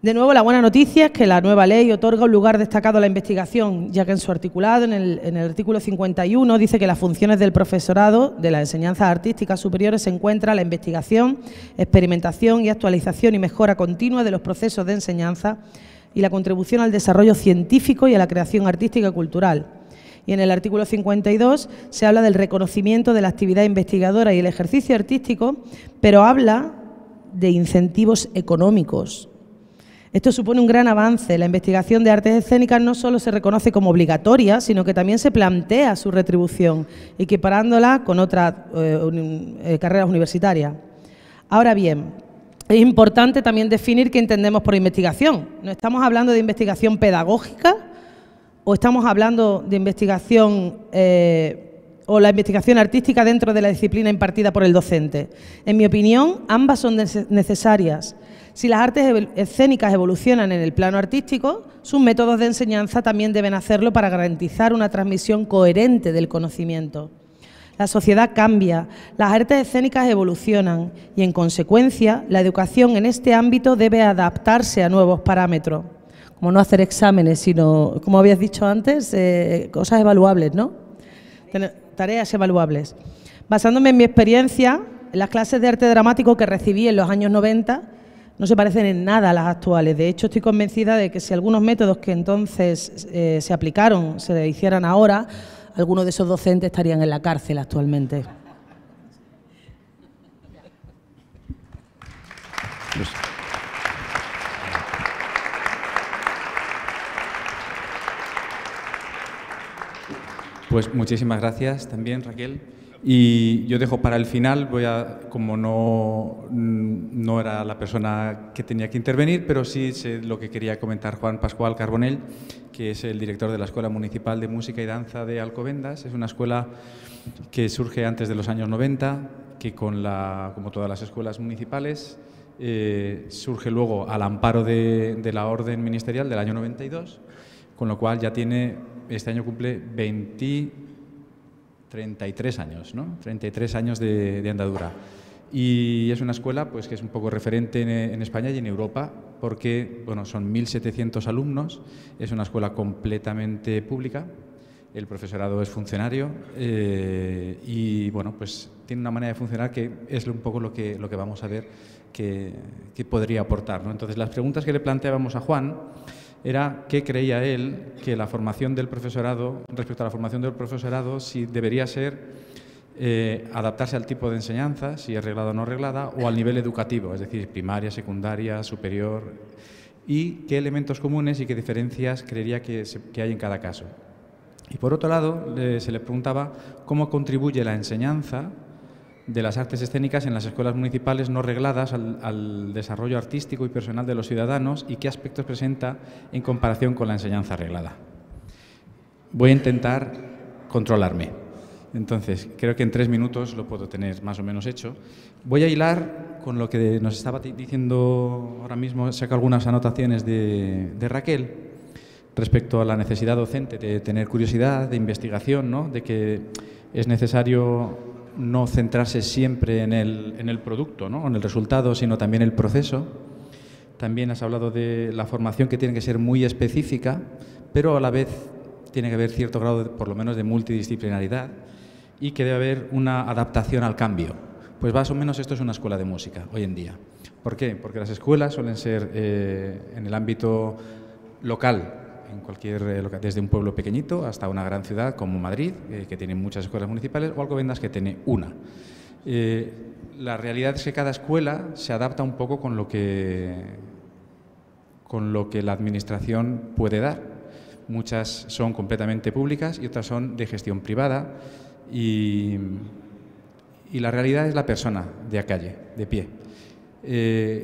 De nuevo, la buena noticia es que la nueva ley otorga un lugar destacado a la investigación, ya que en su articulado, en el artículo 51, dice que las funciones del profesorado de las enseñanzas artísticas superiores se encuentra la investigación, experimentación y actualización y mejora continua de los procesos de enseñanza y la contribución al desarrollo científico y a la creación artística y cultural. Y en el artículo 52 se habla del reconocimiento de la actividad investigadora y el ejercicio artístico, pero habla de incentivos económicos. Esto supone un gran avance. La investigación de artes escénicas no solo se reconoce como obligatoria, sino que también se plantea su retribución, equiparándola con otras carreras universitarias. Ahora bien, es importante también definir qué entendemos por investigación. ¿No estamos hablando de investigación pedagógica o estamos hablando de investigación o la investigación artística dentro de la disciplina impartida por el docente? En mi opinión, ambas son necesarias. Si las artes escénicas evolucionan en el plano artístico, sus métodos de enseñanza también deben hacerlo para garantizar una transmisión coherente del conocimiento. La sociedad cambia, las artes escénicas evolucionan y, en consecuencia, la educación en este ámbito debe adaptarse a nuevos parámetros. Como no hacer exámenes, sino, como habías dicho antes, cosas evaluables, ¿no? Tareas evaluables. Basándome en mi experiencia, en las clases de arte dramático que recibí en los años 90, no se parecen en nada a las actuales. De hecho, estoy convencida de que si algunos métodos que entonces se aplicaron se hicieran ahora, algunos de esos docentes estarían en la cárcel actualmente. Pues muchísimas gracias también, Raquel. Y yo dejo para el final, como no era la persona que tenía que intervenir, pero sí sé lo que quería comentar Juan Pascual Carbonell, que es el director de la Escuela Municipal de Música y Danza de Alcobendas. Es una escuela que surge antes de los años 90, que como todas las escuelas municipales, surge luego al amparo de la orden ministerial del año 92, con lo cual ya este año cumple 33 años, ¿no? 33 años de andadura. Y es una escuela pues, que es un poco referente en España y en Europa, porque bueno, son 1.700 alumnos, es una escuela completamente pública, el profesorado es funcionario y bueno, pues tiene una manera de funcionar que es un poco lo que vamos a ver que podría aportar, ¿no? Entonces, las preguntas que le planteábamos a Juan era qué creía él que la formación del profesorado, respecto a la formación del profesorado, si debería ser adaptarse al tipo de enseñanza, si es reglada o no reglada, o al nivel educativo, es decir, primaria, secundaria, superior, y qué elementos comunes y qué diferencias creería que hay en cada caso. Y por otro lado, se le preguntaba cómo contribuye la enseñanza de las artes escénicas en las escuelas municipales no regladas al desarrollo artístico y personal de los ciudadanos y qué aspectos presenta en comparación con la enseñanza reglada. Voy a intentar controlarme. Entonces, creo que en 3 minutos lo puedo tener más o menos hecho. Voy a hilar con lo que nos estaba diciendo ahora mismo, saco algunas anotaciones de Raquel respecto a la necesidad docente de tener curiosidad, de investigación, ¿no? De que es necesario no centrarse siempre en el producto, ¿no? En el resultado, sino también el proceso. También has hablado de la formación, que tiene que ser muy específica, pero a la vez tiene que haber cierto grado, por lo menos, de multidisciplinaridad y que debe haber una adaptación al cambio. Pues más o menos esto es una escuela de música hoy en día. ¿Por qué? Porque las escuelas suelen ser en el ámbito local, desde un pueblo pequeñito hasta una gran ciudad como Madrid, que tiene muchas escuelas municipales, o Alcobendas, que tiene una. La realidad es que cada escuela se adapta un poco con lo que la administración puede dar. Muchas son completamente públicas y otras son de gestión privada, y la realidad es la persona de a calle, de pie.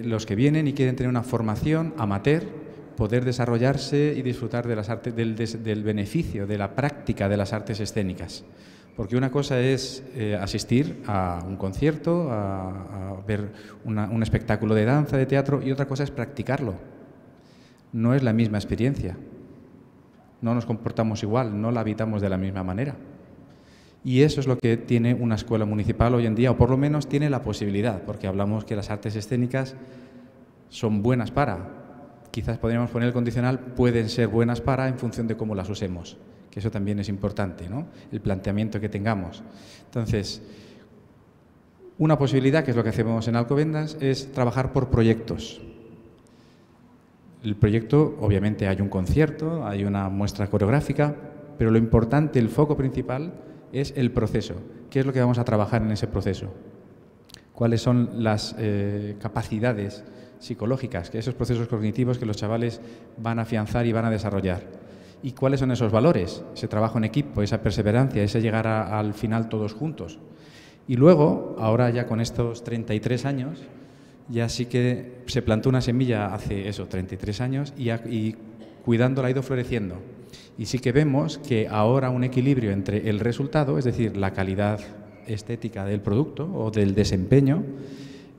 Los que vienen y quieren tener una formación amateur, poder desarrollarse y disfrutar de las artes, del beneficio de la práctica de las artes escénicas. Porque una cosa es asistir a un concierto, a ver un espectáculo de danza, de teatro, y otra cosa es practicarlo. No es la misma experiencia. No nos comportamos igual, no la habitamos de la misma manera. Y eso es lo que tiene una escuela municipal hoy en día, o por lo menos tiene la posibilidad, porque hablamos que las artes escénicas son buenas para. Quizás podríamos poner el condicional, pueden ser buenas para, en función de cómo las usemos, que eso también es importante, ¿no? El planteamiento que tengamos. Entonces, una posibilidad, que es lo que hacemos en Alcobendas, es trabajar por proyectos. El proyecto, obviamente, hay un concierto, hay una muestra coreográfica, pero lo importante, el foco principal, es el proceso. ¿Qué es lo que vamos a trabajar en ese proceso? ¿Cuáles son las capacidades psicológicas, que esos procesos cognitivos que los chavales van a afianzar y van a desarrollar? ¿Y cuáles son esos valores? Ese trabajo en equipo, esa perseverancia, ese llegar al final todos juntos. Y luego, ahora ya con estos 33 años, ya sí que se plantó una semilla hace 33 años y cuidándola ha ido floreciendo. Y sí que vemos que ahora un equilibrio entre el resultado, es decir, la calidad estética del producto o del desempeño,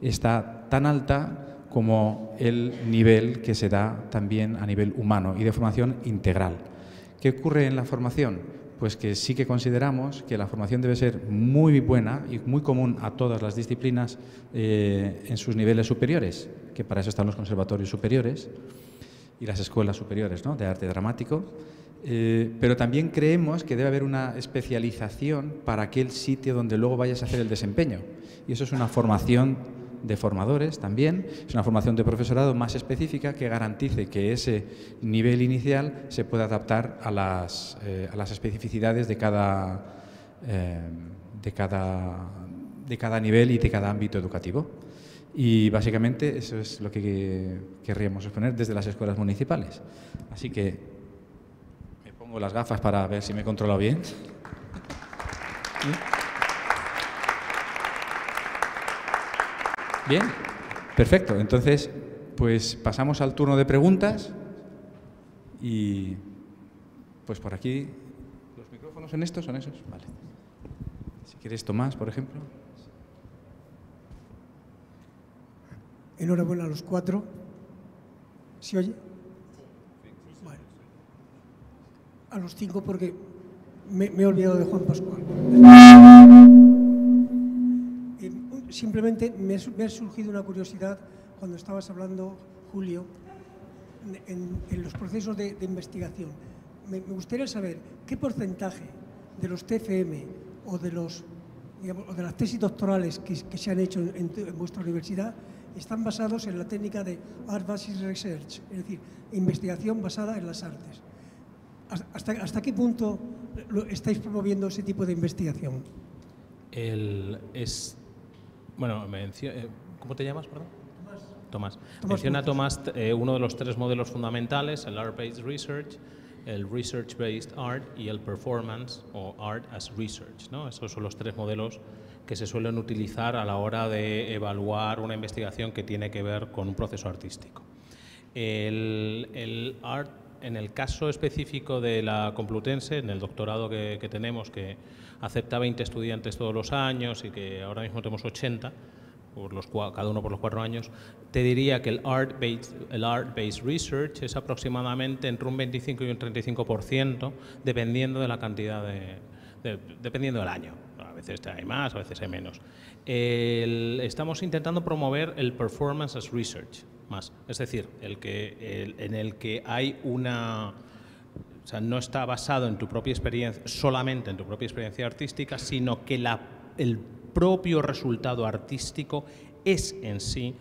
está tan alta como el nivel que se da también a nivel humano y de formación integral. ¿Qué ocurre en la formación? Pues que sí que consideramos que la formación debe ser muy buena y muy común a todas las disciplinas en sus niveles superiores, que para eso están los conservatorios superiores y las escuelas superiores, ¿no?, de arte dramático. Pero también creemos que debe haber una especialización para aquel sitio donde luego vayas a hacer el desempeño. Y eso es una formación de formadores también, es una formación de profesorado más específica que garantice que ese nivel inicial se pueda adaptar a las especificidades de cada nivel y de cada ámbito educativo. Y básicamente eso es lo que querríamos exponer desde las escuelas municipales. Así que me pongo las gafas para ver si me he controlado bien. Bien, perfecto. Entonces, pues pasamos al turno de preguntas y pues por aquí, ¿los micrófonos son estos? ¿Son esos? Vale. Si quieres, Tomás, por ejemplo. Enhorabuena a los 4. ¿Se oye? Bueno. A los 5 porque me he olvidado de Juan Pascual. Simplemente me ha surgido una curiosidad cuando estabas hablando, Julio, en los procesos de investigación. Me gustaría saber qué porcentaje de los TFM o de las tesis doctorales que se han hecho en vuestra universidad están basados en la técnica de Art-Based Research, es decir, investigación basada en las artes. ¿Hasta qué punto estáis promoviendo ese tipo de investigación? Bueno, ¿cómo te llamas, perdón? Tomás. Menciona Tomás uno de los 3 modelos fundamentales, el Art-Based Research, el Research-Based Art y el Performance o Art as Research, ¿no? Esos son los 3 modelos que se suelen utilizar a la hora de evaluar una investigación que tiene que ver con un proceso artístico. El art, en el caso específico de la Complutense, en el doctorado que tenemos, que acepta 20 estudiantes todos los años y que ahora mismo tenemos 80, cada uno por los 4 años, te diría que el Art-Based Research es aproximadamente entre un 25 y un 35%, dependiendo de la cantidad dependiendo del año. A veces hay más, a veces hay menos. Estamos intentando promover el Performance as Research más, es decir, en el que hay o sea, no está basado en tu propia experiencia, solamente en tu propia experiencia artística, sino que el propio resultado artístico es en sí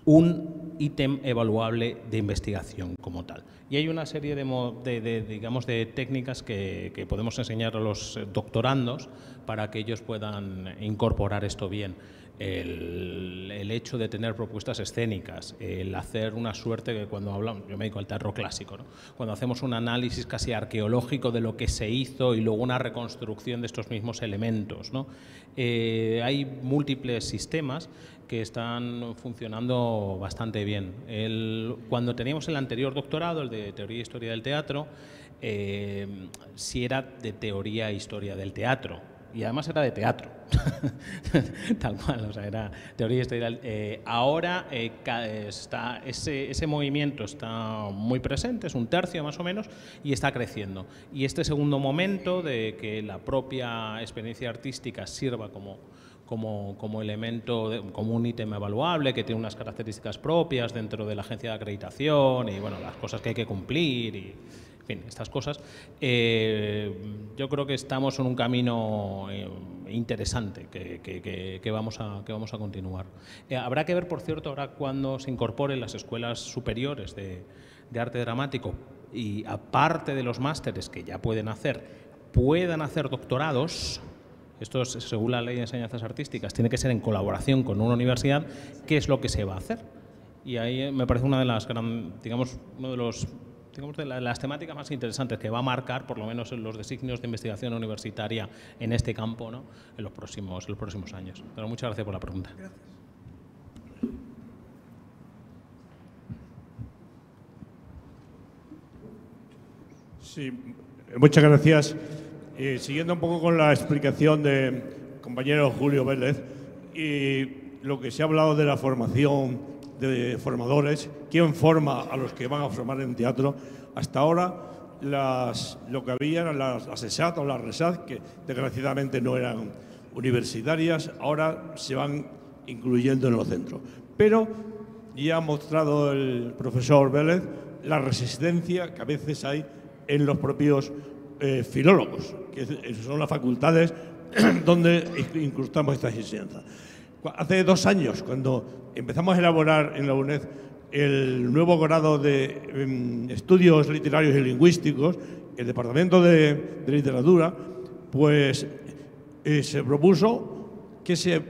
un ítem evaluable de investigación como tal. Y hay una serie de técnicas que podemos enseñar a los doctorandos para que ellos puedan incorporar esto bien. El hecho de tener propuestas escénicas, el hacer una suerte que cuando hablamos, yo me dedico al teatro clásico, ¿no? Cuando hacemos un análisis casi arqueológico de lo que se hizo y luego una reconstrucción de estos mismos elementos, ¿no? Hay múltiples sistemas que están funcionando bastante bien. Cuando teníamos el anterior doctorado, el de Teoría e Historia del Teatro, sí era de Teoría e Historia del Teatro. Y además era de teatro, tal cual, o sea, era teoría y historia. Ahora ese movimiento está muy presente, es un tercio más o menos, y está creciendo. Y este segundo momento de que la propia experiencia artística sirva como elemento, como un ítem evaluable, que tiene unas características propias dentro de la agencia de acreditación y bueno, las cosas que hay que cumplir y... En fin, estas cosas, yo creo que estamos en un camino interesante que vamos a continuar. Habrá que ver, por cierto, ahora cuando se incorporen las escuelas superiores de arte dramático y aparte de los másteres que ya puedan hacer doctorados. Esto, según la Ley de Enseñanzas Artísticas, tiene que ser en colaboración con una universidad. ¿Qué es lo que se va a hacer? Y ahí me parece una de las de las temáticas más interesantes que va a marcar, por lo menos en los designios de investigación universitaria en este campo, ¿no? en los próximos años. Pero muchas gracias por la pregunta. Gracias. Sí, muchas gracias. Siguiendo un poco con la explicación del compañero Julio Vélez y lo que se ha hablado de la formación de formadores, quién forma a los que van a formar en teatro. Hasta ahora lo que había eran las ESAT o las RESAT, que desgraciadamente no eran universitarias, ahora se van incluyendo en los centros. Pero ya ha mostrado el profesor Vélez la resistencia que a veces hay en los propios filólogos, que son las facultades donde incrustamos esta enseñanza. Hace 2 años, cuando empezamos a elaborar en la UNED el nuevo grado de Estudios Literarios y Lingüísticos, el Departamento de Literatura, pues se propuso que se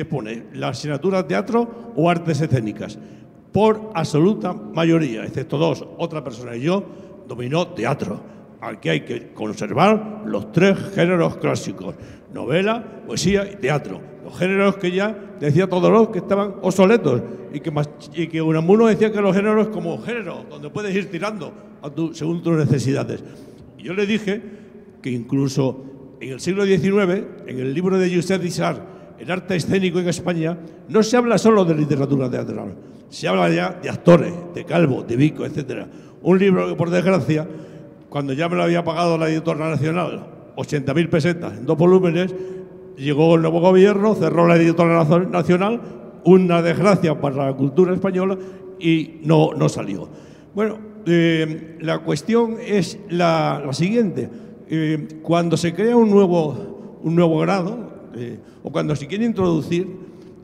pone la asignatura Teatro o Artes Escénicas. Por absoluta mayoría, excepto 2, otra persona y yo, dominó teatro. Aquí hay que conservar los 3 géneros clásicos. novela, poesía y teatro. Los géneros que ya decía Todorov que estaban obsoletos y que Unamuno decía que los géneros como género, donde puedes ir tirando según tus necesidades. Y yo le dije que incluso en el siglo XIX, en el libro de Josep Issart, El arte escénico en España, no se habla solo de literatura teatral, se habla ya de actores, de Calvo, de Vico, etc. Un libro que, por desgracia, cuando ya me lo había pagado la editora nacional, 80.000 pesetas en 2 volúmenes, llegó el nuevo gobierno, cerró la editora nacional, una desgracia para la cultura española, y no salió. Bueno, la cuestión es la siguiente. Cuando se crea un nuevo grado, o cuando se quiere introducir,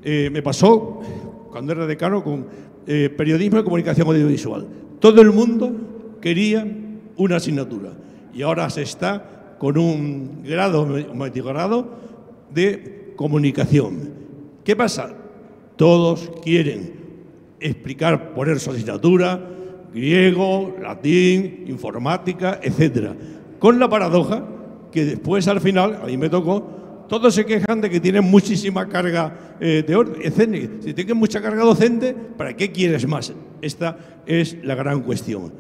me pasó cuando era decano con periodismo y comunicación audiovisual. Todo el mundo quería una asignatura y ahora se está con un grado, un multigrado de comunicación. ¿Qué pasa? Todos quieren explicar, poner su asignatura, griego, latín, informática, etcétera. Con la paradoja que después, al final, a mí me tocó, todos se quejan de que tienen muchísima carga escénica. Si tienes mucha carga docente, ¿para qué quieres más? Esta es la gran cuestión.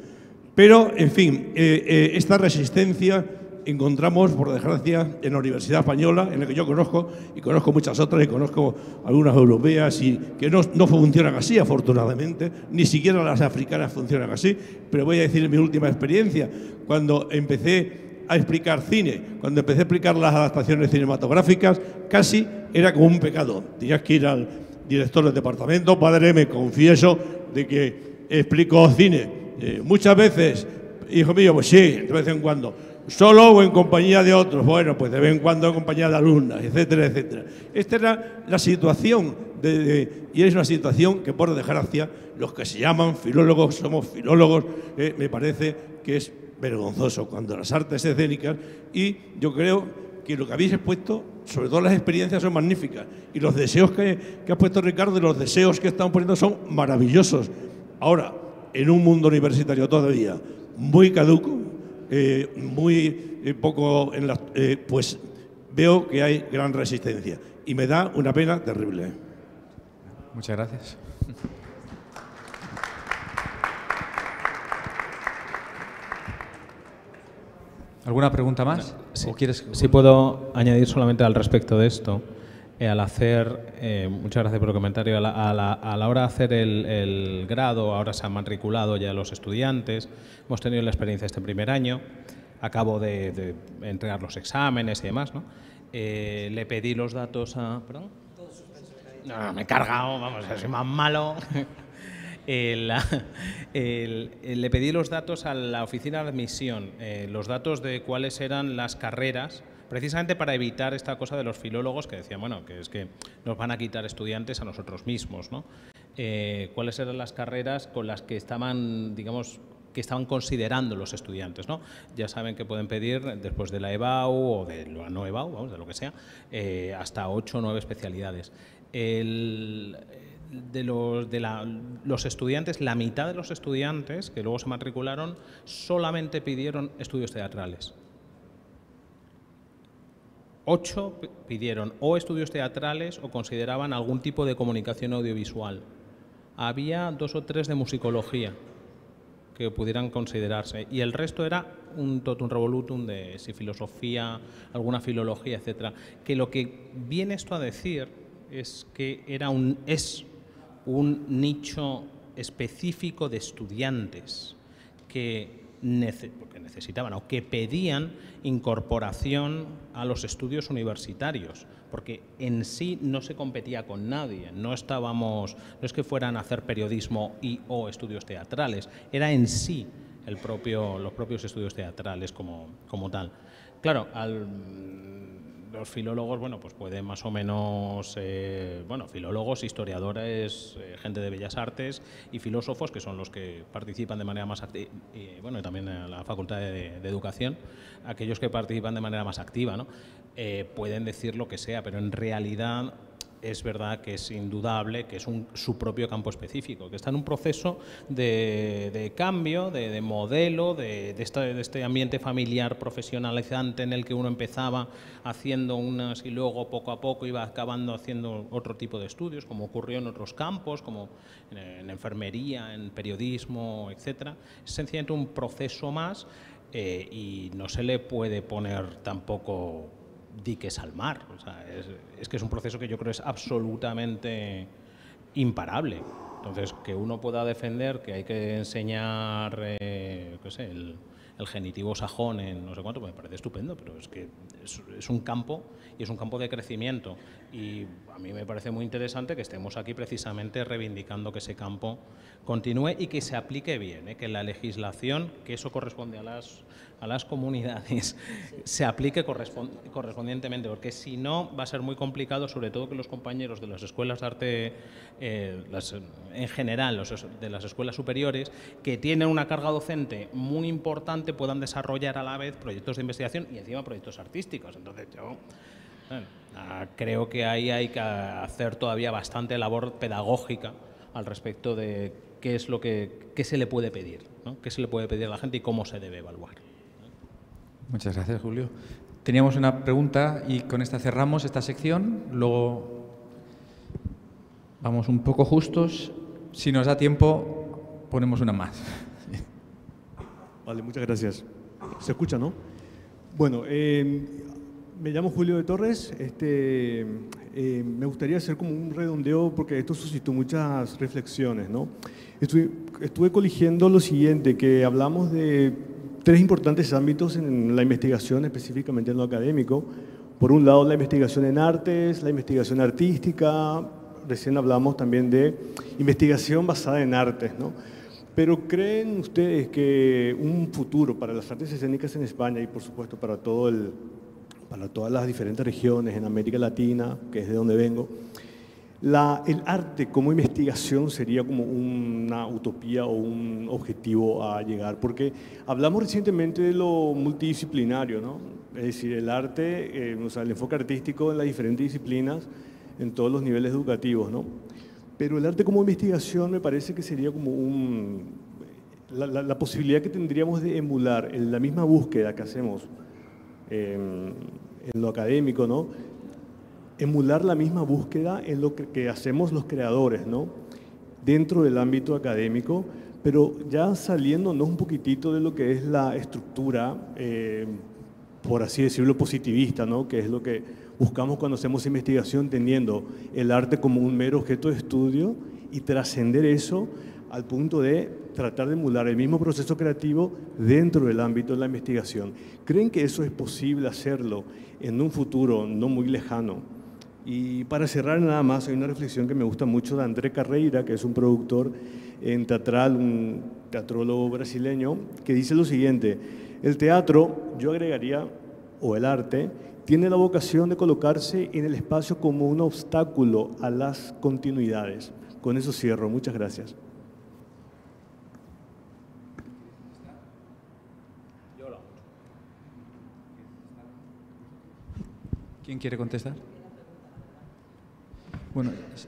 Pero, en fin, esta resistencia encontramos, por desgracia, en la Universidad Española, en la que yo conozco, y conozco muchas otras, y conozco algunas europeas, y que no funcionan así, afortunadamente, ni siquiera las africanas funcionan así. Pero voy a decir mi última experiencia. Cuando empecé a explicar cine, cuando empecé a explicar las adaptaciones cinematográficas, casi era como un pecado. Tenías que ir al director del departamento: padre, me confieso de que explico cine. Muchas veces, hijo mío, pues sí, de vez en cuando. ¿Solo o en compañía de otros? Bueno, pues de vez en cuando en compañía de alumnas, etcétera, etcétera. Esta era la situación, y es una situación que, por desgracia, los que se llaman filólogos, somos filólogos, me parece que es vergonzoso cuando las artes escénicas, y yo creo que lo que habéis expuesto, sobre todo las experiencias, son magníficas, y los deseos que ha puesto Ricardo y los deseos que estamos poniendo son maravillosos. Ahora, en un mundo universitario todavía muy caduco, muy poco, pues veo que hay gran resistencia y me da una pena terrible. Muchas gracias. ¿Alguna pregunta más? Sí, ¿O quieres? Sí, puedo añadir solamente al respecto de esto. Al hacer, muchas gracias por el comentario, a la hora de hacer el grado, ahora se han matriculado ya los estudiantes, hemos tenido la experiencia este primer año, acabo de entregar los exámenes y demás, ¿no? Le pedí los datos a... ¿Perdón? No, me he cargado, vamos, soy más malo. Le pedí los datos a la oficina de admisión, los datos de cuáles eran las carreras, precisamente para evitar esta cosa de los filólogos que decían, bueno, que es que nos van a quitar estudiantes a nosotros mismos, ¿no? Cuáles eran las carreras con las que estaban, digamos, que estaban considerando los estudiantes, ¿no? Ya saben que pueden pedir, después de la EBAU o de la no EBAU, vamos, de lo que sea, hasta 8 o 9 especialidades. Los estudiantes, la mitad de los estudiantes que luego se matricularon solamente pidieron estudios teatrales. 8 pidieron o estudios teatrales o consideraban algún tipo de comunicación audiovisual. Había 2 o 3 de musicología que pudieran considerarse y el resto era un totum revolutum de si filosofía, alguna filología, etcétera. Que lo que viene esto a decir es que es un nicho específico de estudiantes que necesitaban o que pedían incorporación a los estudios universitarios, porque en sí no se competía con nadie, no es que fueran a hacer periodismo o estudios teatrales, era en sí los propios estudios teatrales como tal. Claro, los filólogos, bueno, pues pueden más o menos, filólogos, historiadores, gente de Bellas Artes y filósofos, que son los que participan de manera más activa, y también en la Facultad de Educación, aquellos que participan de manera más activa, ¿no? Pueden decir lo que sea, pero en realidad es verdad que es indudable que es su propio campo específico, que está en un proceso de cambio, de modelo, de este ambiente familiar profesionalizante en el que uno empezaba haciendo unas y luego poco a poco iba acabando haciendo otro tipo de estudios, como ocurrió en otros campos, como en enfermería, en periodismo, etcétera. Es sencillamente un proceso más y no se le puede poner tampoco diques al mar. O sea, es que es un proceso que yo creo es absolutamente imparable. Entonces, que uno pueda defender que hay que enseñar qué sé, el genitivo sajón en no sé cuánto, me parece estupendo, pero es que es un campo y es un campo de crecimiento. Y a mí me parece muy interesante que estemos aquí precisamente reivindicando que ese campo continúe y que se aplique bien, que la legislación, que eso corresponde a las comunidades, se aplique correspondientemente, porque si no va a ser muy complicado, sobre todo que los compañeros de las escuelas de arte, en general, de las escuelas superiores, que tienen una carga docente muy importante, puedan desarrollar a la vez proyectos de investigación y encima proyectos artísticos. Entonces yo creo que ahí hay que hacer todavía bastante labor pedagógica al respecto de qué es lo qué se le puede pedir, ¿no? Qué se le puede pedir a la gente y cómo se debe evaluar. Muchas gracias, Julio. Teníamos una pregunta y con esta cerramos esta sección. Luego vamos un poco justos. Si nos da tiempo, ponemos una más. Vale, muchas gracias. ¿Se escucha, no? Bueno, me llamo Julio de Torres. Me gustaría hacer como un redondeo porque esto suscitó muchas reflexiones, ¿no? Estuve coligiendo lo siguiente, que hablamos de 3 importantes ámbitos en la investigación, específicamente en lo académico. Por un lado, la investigación en artes, la investigación artística. Recién hablamos también de investigación basada en artes, ¿no? Pero ¿creen ustedes que un futuro para las artes escénicas en España y, por supuesto, para todas las diferentes regiones en América Latina, que es de donde vengo, el arte como investigación sería como una utopía o un objetivo a llegar? Porque hablamos recientemente de lo multidisciplinario, ¿no? Es decir, el arte, o sea, el enfoque artístico en las diferentes disciplinas, en todos los niveles educativos, ¿no? Pero el arte como investigación me parece que sería como la posibilidad que tendríamos de emular en la misma búsqueda que hacemos en lo académico, ¿no? Emular la misma búsqueda en lo que hacemos los creadores, ¿no? Dentro del ámbito académico, pero ya saliéndonos un poquitito de lo que es la estructura, por así decirlo, positivista, ¿no? Que es lo que buscamos cuando hacemos investigación, teniendo el arte como un mero objeto de estudio y trascender eso al punto de tratar de emular el mismo proceso creativo dentro del ámbito de la investigación. ¿Creen que eso es posible hacerlo en un futuro no muy lejano? Y para cerrar nada más, hay una reflexión que me gusta mucho de André Carreira, que es un productor teatral, un teatrólogo brasileño, que dice lo siguiente: el teatro, yo agregaría, o el arte, tiene la vocación de colocarse en el espacio como un obstáculo a las continuidades. Con eso cierro. Muchas gracias. ¿Quién quiere contestar? Bueno, es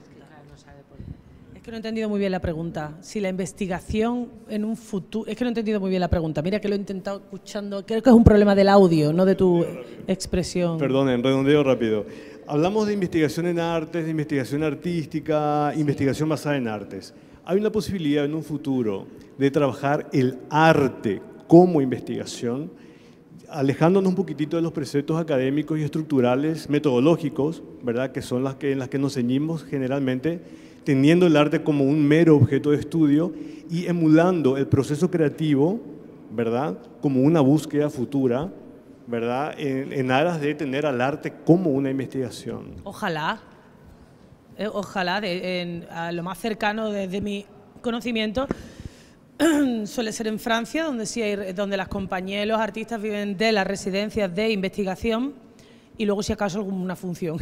que no he entendido muy bien la pregunta. Si la investigación en un futuro... Es que no he entendido muy bien la pregunta. Mira que lo he intentado escuchando. Creo que es un problema del audio, no de tu expresión. Perdonen, redondeo rápido. Hablamos de investigación en artes, de investigación artística, investigación basada en artes. ¿Hay una posibilidad en un futuro de trabajar el arte como investigación, alejándonos un poquitito de los preceptos académicos y estructurales, metodológicos, ¿verdad?, que son en las que nos ceñimos generalmente, teniendo el arte como un mero objeto de estudio y emulando el proceso creativo, ¿verdad?, como una búsqueda futura, ¿verdad?, en aras de tener al arte como una investigación? Ojalá. Ojalá, a lo más cercano desde mi conocimiento, suele ser en Francia, donde las compañías y los artistas viven de las residencias de investigación y luego si acaso alguna función,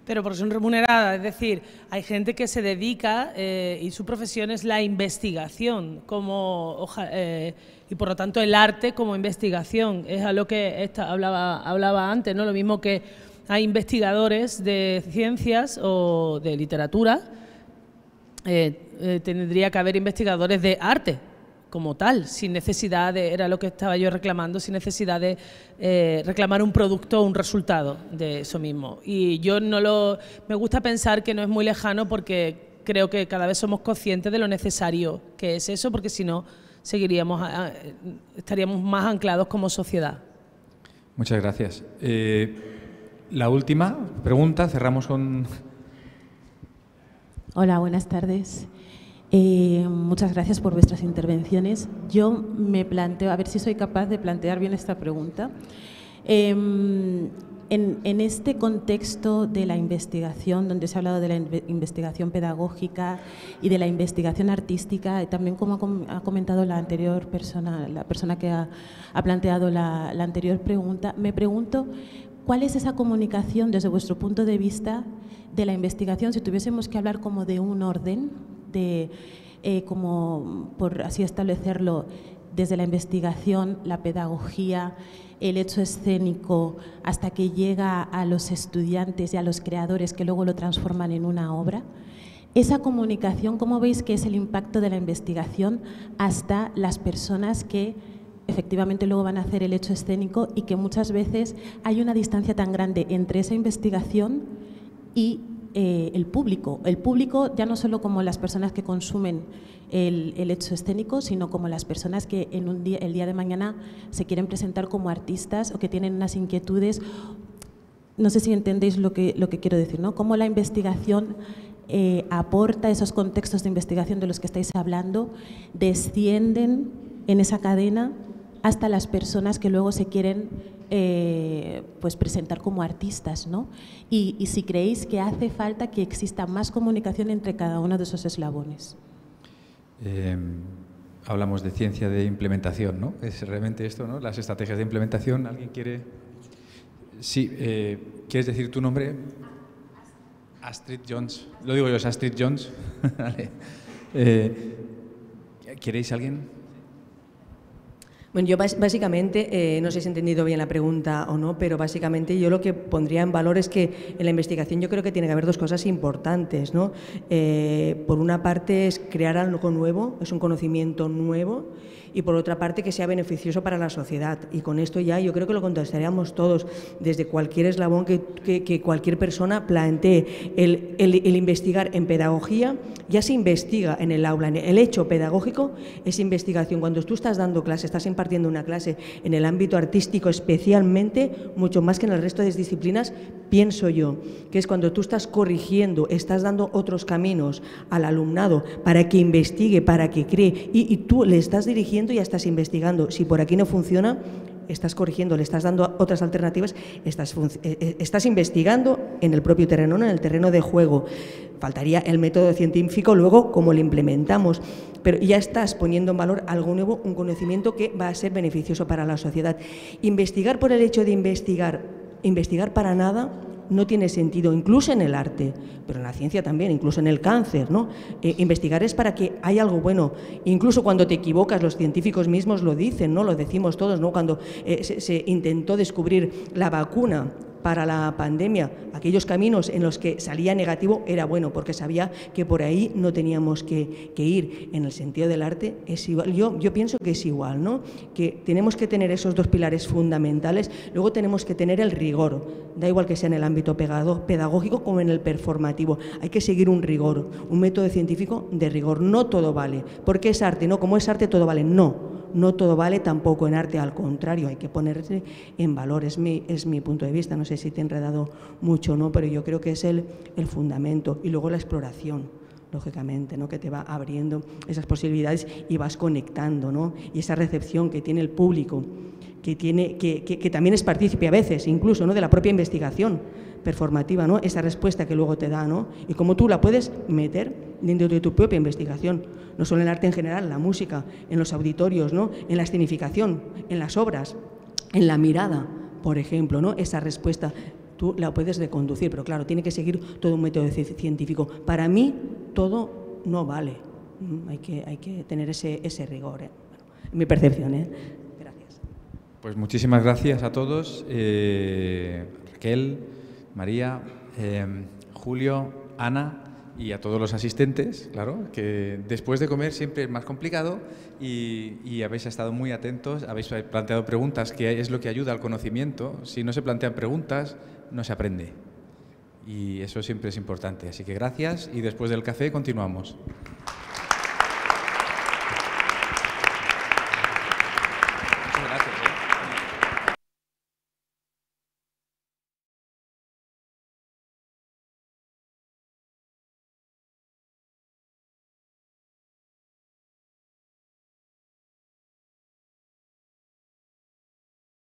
pero porque son remuneradas. Es decir, hay gente que se dedica y su profesión es la investigación y por lo tanto el arte como investigación. Es a lo que hablaba antes, ¿no? Lo mismo que hay investigadores de ciencias o de literatura, tendría que haber investigadores de arte como tal, sin necesidad de, era lo que estaba yo reclamando, sin necesidad de reclamar un producto o un resultado de eso mismo. Y yo me gusta pensar que no es muy lejano, porque creo que cada vez somos conscientes de lo necesario que es eso, porque si no estaríamos más anclados como sociedad. Muchas gracias. La última pregunta, cerramos con... Hola, buenas tardes. Muchas gracias por vuestras intervenciones. Yo me planteo, a ver si soy capaz de plantear bien esta pregunta. En este contexto de la investigación, donde se ha hablado de la investigación pedagógica y de la investigación artística, también como ha comentado la anterior persona, la persona que ha planteado la anterior pregunta, me pregunto cuál es esa comunicación desde vuestro punto de vista de la investigación, si tuviésemos que hablar como de un orden, como por así establecerlo, desde la investigación, la pedagogía, el hecho escénico, hasta que llega a los estudiantes y a los creadores que luego lo transforman en una obra. Esa comunicación, ¿cómo veis que es el impacto de la investigación hasta las personas que efectivamente luego van a hacer el hecho escénico, y que muchas veces hay una distancia tan grande entre esa investigación y el público? El público ya no solo como las personas que consumen el hecho escénico, sino como las personas que el día de mañana se quieren presentar como artistas o que tienen unas inquietudes. No sé si entendéis lo que quiero decir, ¿no? Cómo la investigación aporta esos contextos de investigación de los que estáis hablando, descienden en esa cadena hasta las personas que luego se quieren pues presentar como artistas, ¿no? Y si creéis que hace falta que exista más comunicación entre cada uno de esos eslabones. Hablamos de ciencia de implementación, ¿no? Es realmente esto, ¿no? Las estrategias de implementación. ¿Alguien quiere? Sí, ¿quieres decir tu nombre? Astrid Jones. Lo digo yo, es Astrid Jones. Vale. ¿Queréis alguien? Bueno, yo básicamente, no sé si he entendido bien la pregunta o no, pero básicamente yo lo que pondría en valor es que en la investigación yo creo que tiene que haber dos cosas importantes, ¿no? Por una parte es crear algo nuevo, es un conocimiento nuevo, y por otra parte que sea beneficioso para la sociedad. Y con esto ya yo creo que lo contestaríamos todos, desde cualquier eslabón que cualquier persona plantee. El investigar en pedagogía ya se investiga en el aula, en el hecho pedagógico es investigación. Cuando tú estás dando clase, estás impartiendo una clase en el ámbito artístico especialmente, mucho más que en el resto de disciplinas, pienso yo, que es cuando tú estás corrigiendo, estás dando otros caminos al alumnado para que investigue, para que cree, y tú le estás dirigiendo y ya estás investigando. Si por aquí no funciona, estás corrigiendo, le estás dando otras alternativas, estás investigando en el propio terreno, en el terreno de juego. Faltaría el método científico luego, cómo lo implementamos, pero ya estás poniendo en valor algo nuevo, un conocimiento que va a ser beneficioso para la sociedad. Investigar por el hecho de investigar para nada, no tiene sentido, incluso en el arte, pero en la ciencia también, incluso en el cáncer, ¿no? Investigar es para que haya algo bueno. Incluso cuando te equivocas, los científicos mismos lo dicen, ¿no? Lo decimos todos, ¿no? Cuando se intentó descubrir la vacuna para la pandemia, aquellos caminos en los que salía negativo era bueno, porque sabía que por ahí no teníamos que ir. En el sentido del arte es igual. Yo pienso que es igual, ¿no? Que tenemos que tener esos dos pilares fundamentales, luego tenemos que tener el rigor, da igual que sea en el ámbito pedagógico como en el performativo. Hay que seguir un rigor, un método científico de rigor. No todo vale, porque es arte, ¿no? Como es arte todo vale, no todo vale tampoco en arte, al contrario, hay que ponerse en valor, es mi punto de vista. No sé si te he enredado mucho, ¿no? Pero yo creo que es el fundamento. Y luego la exploración, lógicamente, ¿no? Que te va abriendo esas posibilidades y vas conectando, ¿no? Y esa recepción que tiene el público, que también es partícipe a veces, incluso, ¿no? De la propia investigación performativa, ¿no? Esa respuesta que luego te da, ¿no? Y cómo tú la puedes meter dentro de tu propia investigación, no solo en el arte en general, en la música, en los auditorios, ¿no? En la escenificación, en las obras, en la mirada, por ejemplo, ¿no? Esa respuesta tú la puedes reconducir, pero claro, tiene que seguir todo un método científico. Para mí, todo no vale. Hay que tener ese rigor, ¿eh? Bueno, en mi percepción, ¿eh? Gracias. Pues muchísimas gracias a todos. Raquel, María, Julio, Ana y a todos los asistentes, claro, que después de comer siempre es más complicado y habéis estado muy atentos, habéis planteado preguntas, que es lo que ayuda al conocimiento. Si no se plantean preguntas, no se aprende. Y eso siempre es importante. Así que gracias y después del café continuamos.